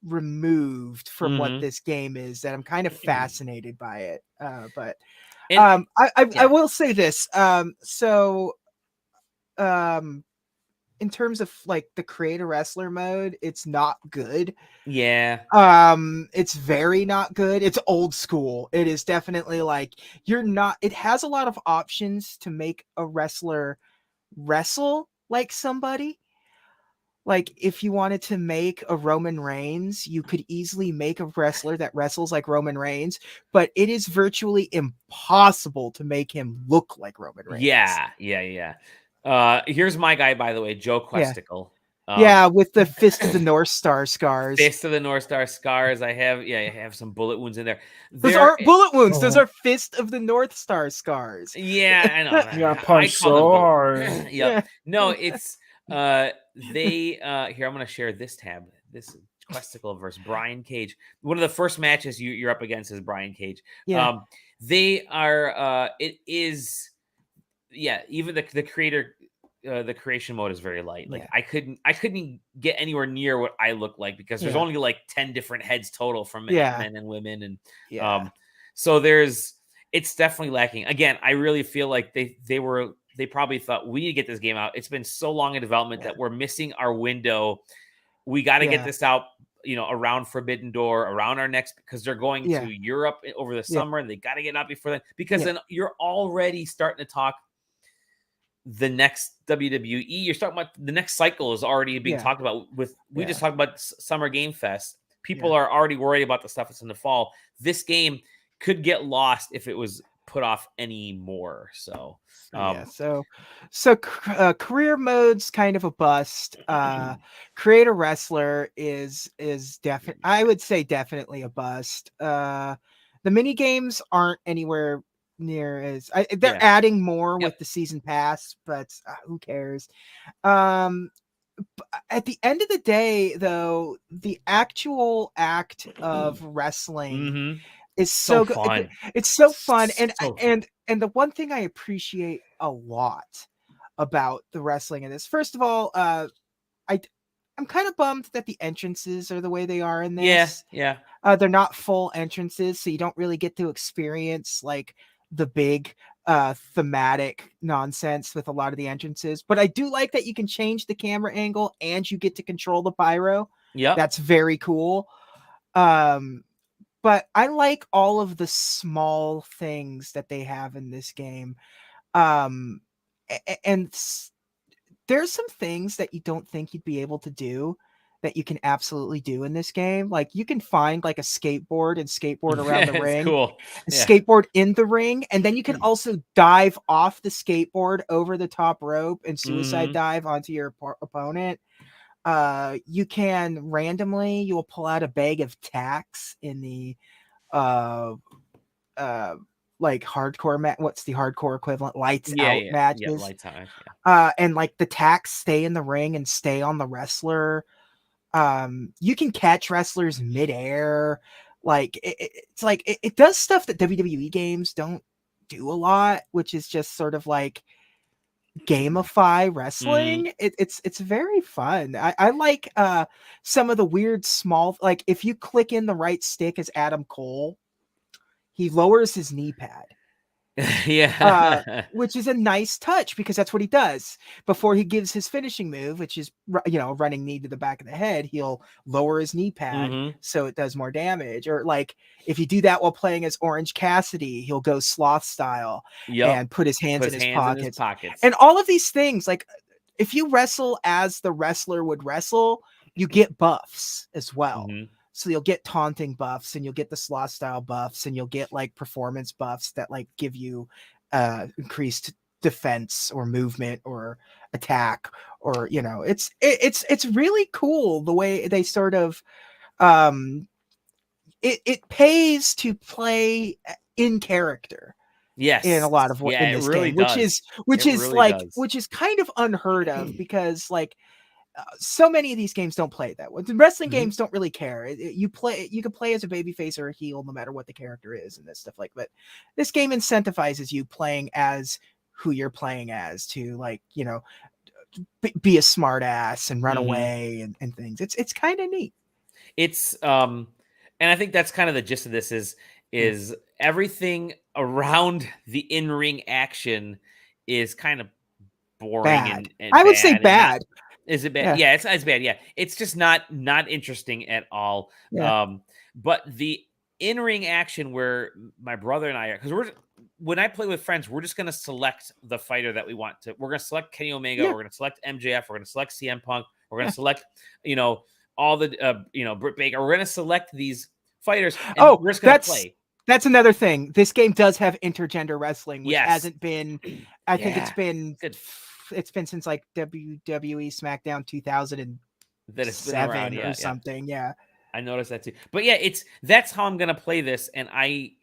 removed from what this game is, that I'm kind of fascinated by it. I will say this. In terms of like the create a wrestler mode, it's not good. It's very not good. It's old school. It is definitely like it has a lot of options to make a wrestler wrestle like somebody. Like if you wanted to make a Roman Reigns, you could easily make a wrestler that wrestles like Roman Reigns, but it is virtually impossible to make him look like Roman Reigns. Here's my guy, by the way, Joe Questicle. With the Fist of the North Star scars. Fist of the North Star scars. I have some bullet wounds in there. Those aren't bullet wounds. Those are Fist of the North Star scars. Yeah, I know. You got punched so hard. No, it's here, I'm going to share this tab. This is Questicle versus Brian Cage. One of the first matches you're up against is Brian Cage. They are, it is, even the creator, the creation mode is very light. Like I couldn't get anywhere near what I look like, because there's only like 10 different heads total from men and women. And so it's definitely lacking. Again, I really feel like they probably thought, we need to get this game out. It's been so long in development that we're missing our window. We got to get this out, around Forbidden Door, around our next, because they're going to Europe over the summer, and they got to get out before then, because then you're already starting to talk the next WWE. You're talking about the next cycle is already being talked about. We just talked about Summer Game Fest. People are already worried about the stuff that's in the fall. This game could get lost if it was put off any more. So career mode's kind of a bust. Create a wrestler is definitely, I would say, definitely a bust. The mini games aren't anywhere near as they're adding more with the season pass, but who cares? At the end of the day, though, the actual act of wrestling is so good. Fun. It's so fun. And so fun. And the one thing I appreciate a lot about the wrestling in this, first of all, I'm kind of bummed that the entrances are the way they are in this. They're not full entrances, so you don't really get to experience like the big thematic nonsense with a lot of the entrances. But I do like that you can change the camera angle and you get to control the pyro. That's very cool. But I like all of the small things that they have in this game. And there's some things that you don't think you'd be able to do that you can absolutely do in this game. Like you can find like a skateboard and skateboard around the ring. Cool. Skateboard in the ring. And then you can also dive off the skateboard over the top rope and suicide dive onto your opponent. You can randomly, you'll pull out a bag of tacks in the like hardcore what's the hardcore equivalent? Lights out matches. Lights out. And like the tacks stay in the ring and stay on the wrestler. You can catch wrestlers midair. Like it's like it does stuff that WWE games don't do a lot, which is just sort of like gamify wrestling. It's very fun. I like some of the weird small, like if you click in the right stick as Adam Cole, he lowers his knee pad. Which is a nice touch, because that's what he does before he gives his finishing move, which is running knee to the back of the head. He'll lower his knee pad so it does more damage. Or like if you do that while playing as Orange Cassidy, he'll go sloth style and put his hands in his pockets. And all of these things, like if you wrestle as the wrestler would wrestle, you get buffs as well. So you'll get taunting buffs, and you'll get the sloth style buffs, and you'll get like performance buffs that like give you increased defense or movement or attack, or it's really cool the way they sort of it pays to play in character. Yes, in a lot of yeah, in this really game, does. which is really which is kind of unheard of, because like so many of these games don't play that way. The wrestling games don't really care. You can play as a babyface or a heel no matter what the character is and this stuff like. But this game incentivizes you playing as who you're playing as, to like be a smart ass and run away and things. It's kind of neat. It's and I think that's kind of the gist of this is everything around the in-ring action is kind of boring and I would say bad. Is it bad? Yeah, it's bad. Yeah, it's just not interesting at all. Yeah. But the in-ring action where my brother and I are, because when I play with friends, we're just going to select the fighter that we want to. We're going to select Kenny Omega. We're going to select MJF. We're going to select CM Punk. We're going to select, all the, Britt Baker. We're going to select these fighters. And we're just going to play. That's another thing. This game does have intergender wrestling, which hasn't been. I think it's been. It's been since like WWE SmackDown 2007 or something. Yeah, I noticed that too. But yeah, that's how I'm gonna play this. And I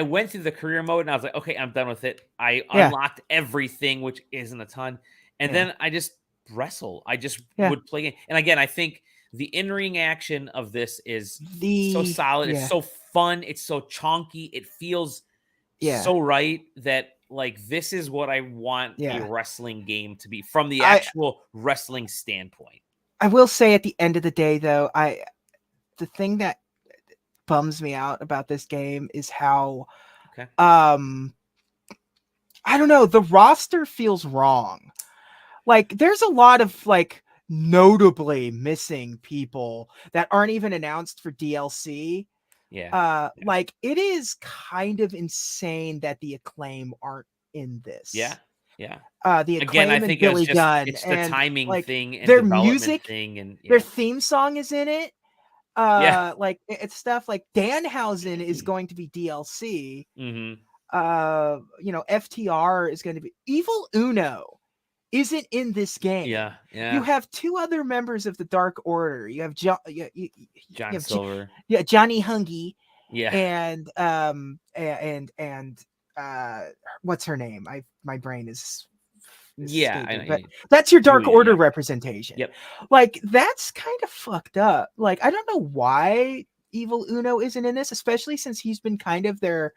went through the career mode and I was like, okay, I'm done with it. I unlocked everything, which isn't a ton, and then I just wrestle. I just would play it. And again, I think the in-ring action of this is so solid. It's so fun. It's so chonky. It feels so right that. Like, this is what I want a wrestling game to be from the actual wrestling standpoint. I will say at the end of the day, though, the thing that bums me out about this game is how, I don't know, the roster feels wrong. Like, there's a lot of, like, notably missing people that aren't even announced for DLC. Like, it is kind of insane that the Acclaim aren't in this. The Acclaim again, I think Billy Gunn, it's the timing thing and their development music thing, and their theme song is in it. Like it's stuff like Danhausen is going to be DLC. FTR is going to be Evil Uno. Isn't in this game. You have two other members of the Dark Order. You have John Silver. Johnny Hungy. And what's her name? My brain is escaping, but that's your Dark Order representation. Like, that's kind of fucked up. Like, I don't know why Evil Uno isn't in this, especially since he's been kind of their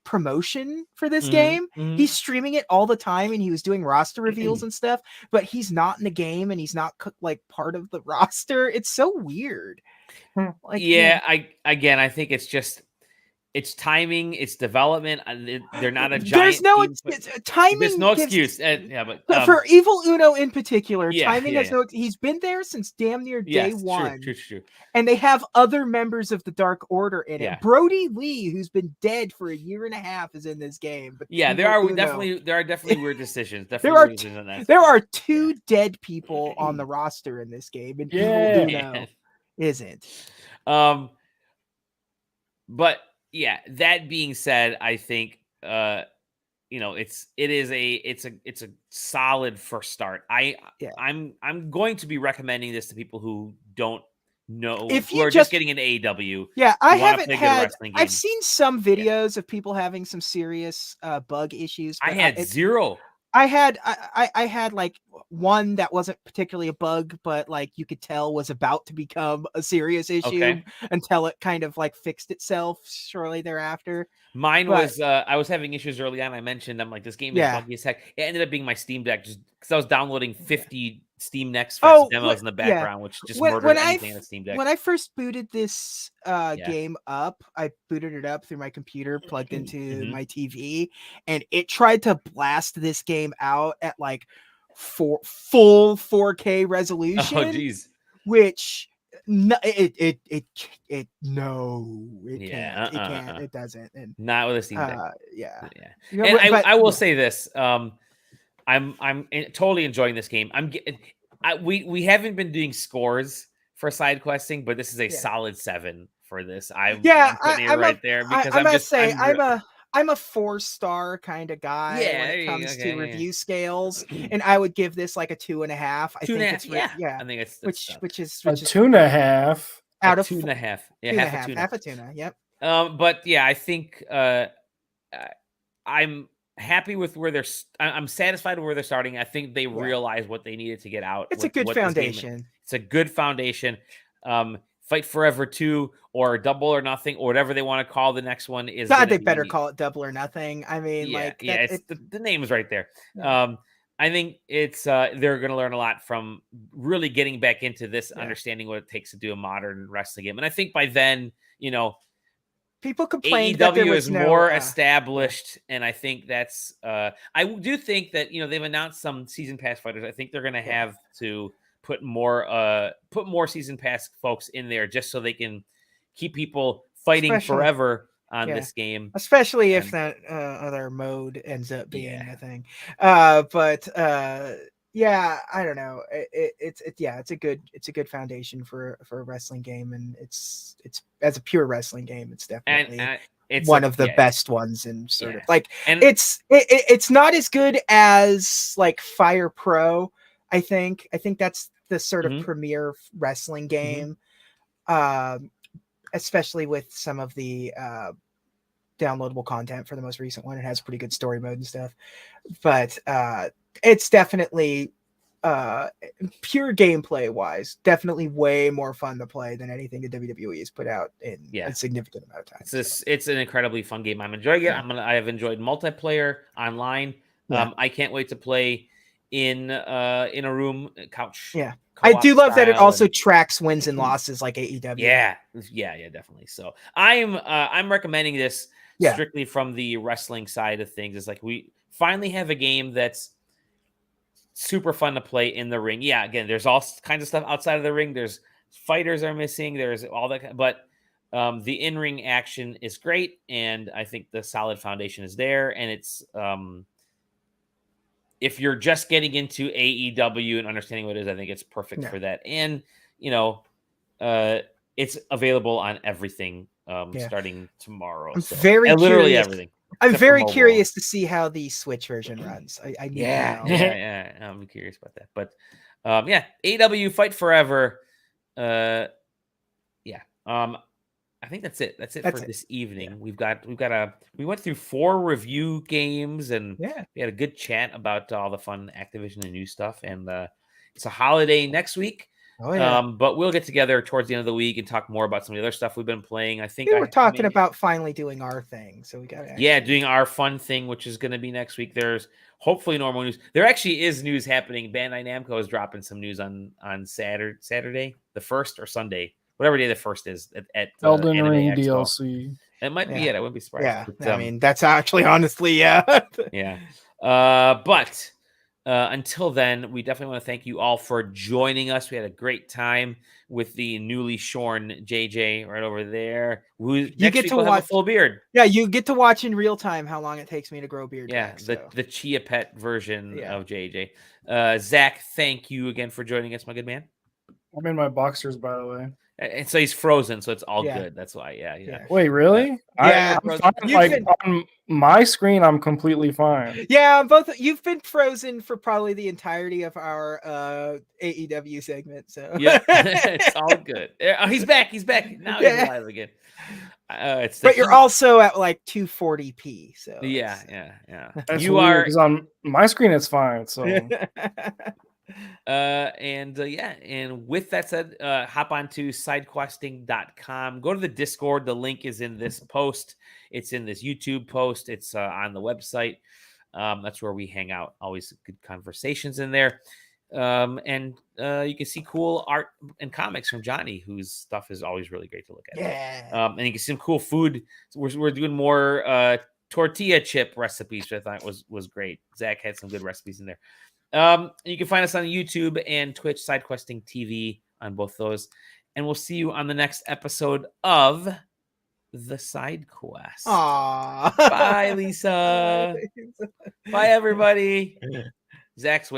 promotion for this game. He's streaming it all the time and he was doing roster reveals and stuff, but he's not in the game and he's not like part of the roster. It's so weird. Like, I think it's just it's timing, it's development. They're not a giant. There's no timing. There's no excuse. But for Evil Uno in particular, timing has no. He's been there since damn near day one. True. And they have other members of the Dark Order in it. Brody Lee, who's been dead for a year and a half, is in this game. But there are definitely weird decisions. There are two dead people on the roster in this game, and Evil Uno isn't. But yeah, that being said, I think it's a solid first start. I'm going to be recommending this to people who don't know, if who are just getting into AEW. I haven't had. I've seen some videos of people having some serious bug issues. I had zero. I had like one that wasn't particularly a bug, but like you could tell was about to become a serious issue until it kind of like fixed itself shortly thereafter. Mine was I was having issues early on. I mentioned I'm like, this game is buggy as heck. It ended up being my Steam Deck just because I was downloading 50 Steam Next demos in the background, which just murdered anything on the Steam Deck. When I first booted this game up, I booted it up through my computer, plugged into my TV, and it tried to blast this game out at like full 4K resolution. Oh, geez. Which it can't. It doesn't. And not with a Steam Deck. And I will say this. I'm totally enjoying this game. We haven't been doing scores for side questing, but this is a solid 7 for this. I'm putting it right there because I'm a 4-star kind of guy when it comes to review scales, and I would give this like a 2.5. I think it's I think it's which is a 2.5 out of 2.5. Yeah, half a tuna. Yep. But yeah, I think I'm happy with where I'm satisfied with where they're starting. I think they realize what they needed to get out. It's a good foundation. It's a good foundation. Fight Forever 2 or Double or Nothing or whatever they want to call the next one is. God, they better call it Double or Nothing. I mean, the name is right there. Yeah. I think it's they're going to learn a lot from really getting back into this, understanding what it takes to do a modern wrestling game. And I think by then, people complained AEW that there was more established, and I think that's. I do think that they've announced some season pass fighters. I think they're going to have to put more season pass folks in there just so they can keep people fighting forever on this game, especially if that other mode ends up being a thing. I don't know. It's a good foundation for a wrestling game, and it's as a pure wrestling game, it's definitely it's one of the best ones, and sort of like, and it's not as good as like Fire Pro. I think that's the sort of premier wrestling game, especially with some of the downloadable content for the most recent one. It has pretty good story mode and stuff, but it's definitely pure gameplay wise, definitely way more fun to play than anything the WWE has put out in a significant amount of time. It's an incredibly fun game. I'm enjoying it. I have enjoyed multiplayer online. I can't wait to play in a room couch. Yeah. I do love that it also tracks wins and losses like AEW. Yeah, definitely. So I'm recommending this strictly from the wrestling side of things. It's like we finally have a game that's super fun to play in the ring. Yeah, again, there's all kinds of stuff outside of the ring. There's fighters are missing. There's all that, but the in-ring action is great, and I think the solid foundation is there. And it's if you're just getting into AEW and understanding what it is, I think it's perfect for that. And it's available on everything starting tomorrow. Literally everything. I'm very curious to see how the Switch version runs. I need to know. I'm curious about that. But AEW Fight Forever. I think that's it. That's it for this evening. Yeah. We went through 4 review games, and we had a good chat about all the fun Activision and new stuff. And it's a holiday next week. Oh, yeah. But we'll get together towards the end of the week and talk more about some of the other stuff we've been playing. I think we're talking about finally doing our thing. So we got doing our fun thing, which is going to be next week. There's hopefully normal news. There actually is news happening. Bandai Namco is dropping some news on Saturday, the 1st, or Sunday, whatever day the 1st is at Elden Ring DLC. It might be it. I wouldn't be surprised. Yeah, but, I mean, that's actually honestly, But until then, we definitely want to thank you all for joining us. We had a great time with the newly shorn JJ right over there. You get to watch a full beard. Yeah, you get to watch in real time how long it takes me to grow a beard. Yeah, the Chia Pet version of JJ. Zach, thank you again for joining us, my good man. I'm in my boxers, by the way. And so he's frozen, so it's all good. That's why. Yeah. Wait, really? Yeah. On my screen, I'm completely fine. Yeah, you've been frozen for probably the entirety of our AEW segment. So it's all good. He's back. Now he's alive again. But you're also at like 240p. So yeah. That's weird, because on my screen it's fine. So. And with that said, hop on to sidequesting.com, go to the Discord. The link is in this post. It's in this YouTube post. It's on the website. That's where we hang out. Always good conversations in there. And you can see cool art and comics from Johnny, whose stuff is always really great to look at. And you can see some cool food. We're doing more tortilla chip recipes, which I thought was great. Zach had some good recipes in there. You can find us on YouTube and Twitch, SideQuesting TV on both those. And we'll see you on the next episode of The Side Quest. Aww. Bye, Lisa. Bye, everybody. Zach's waiting.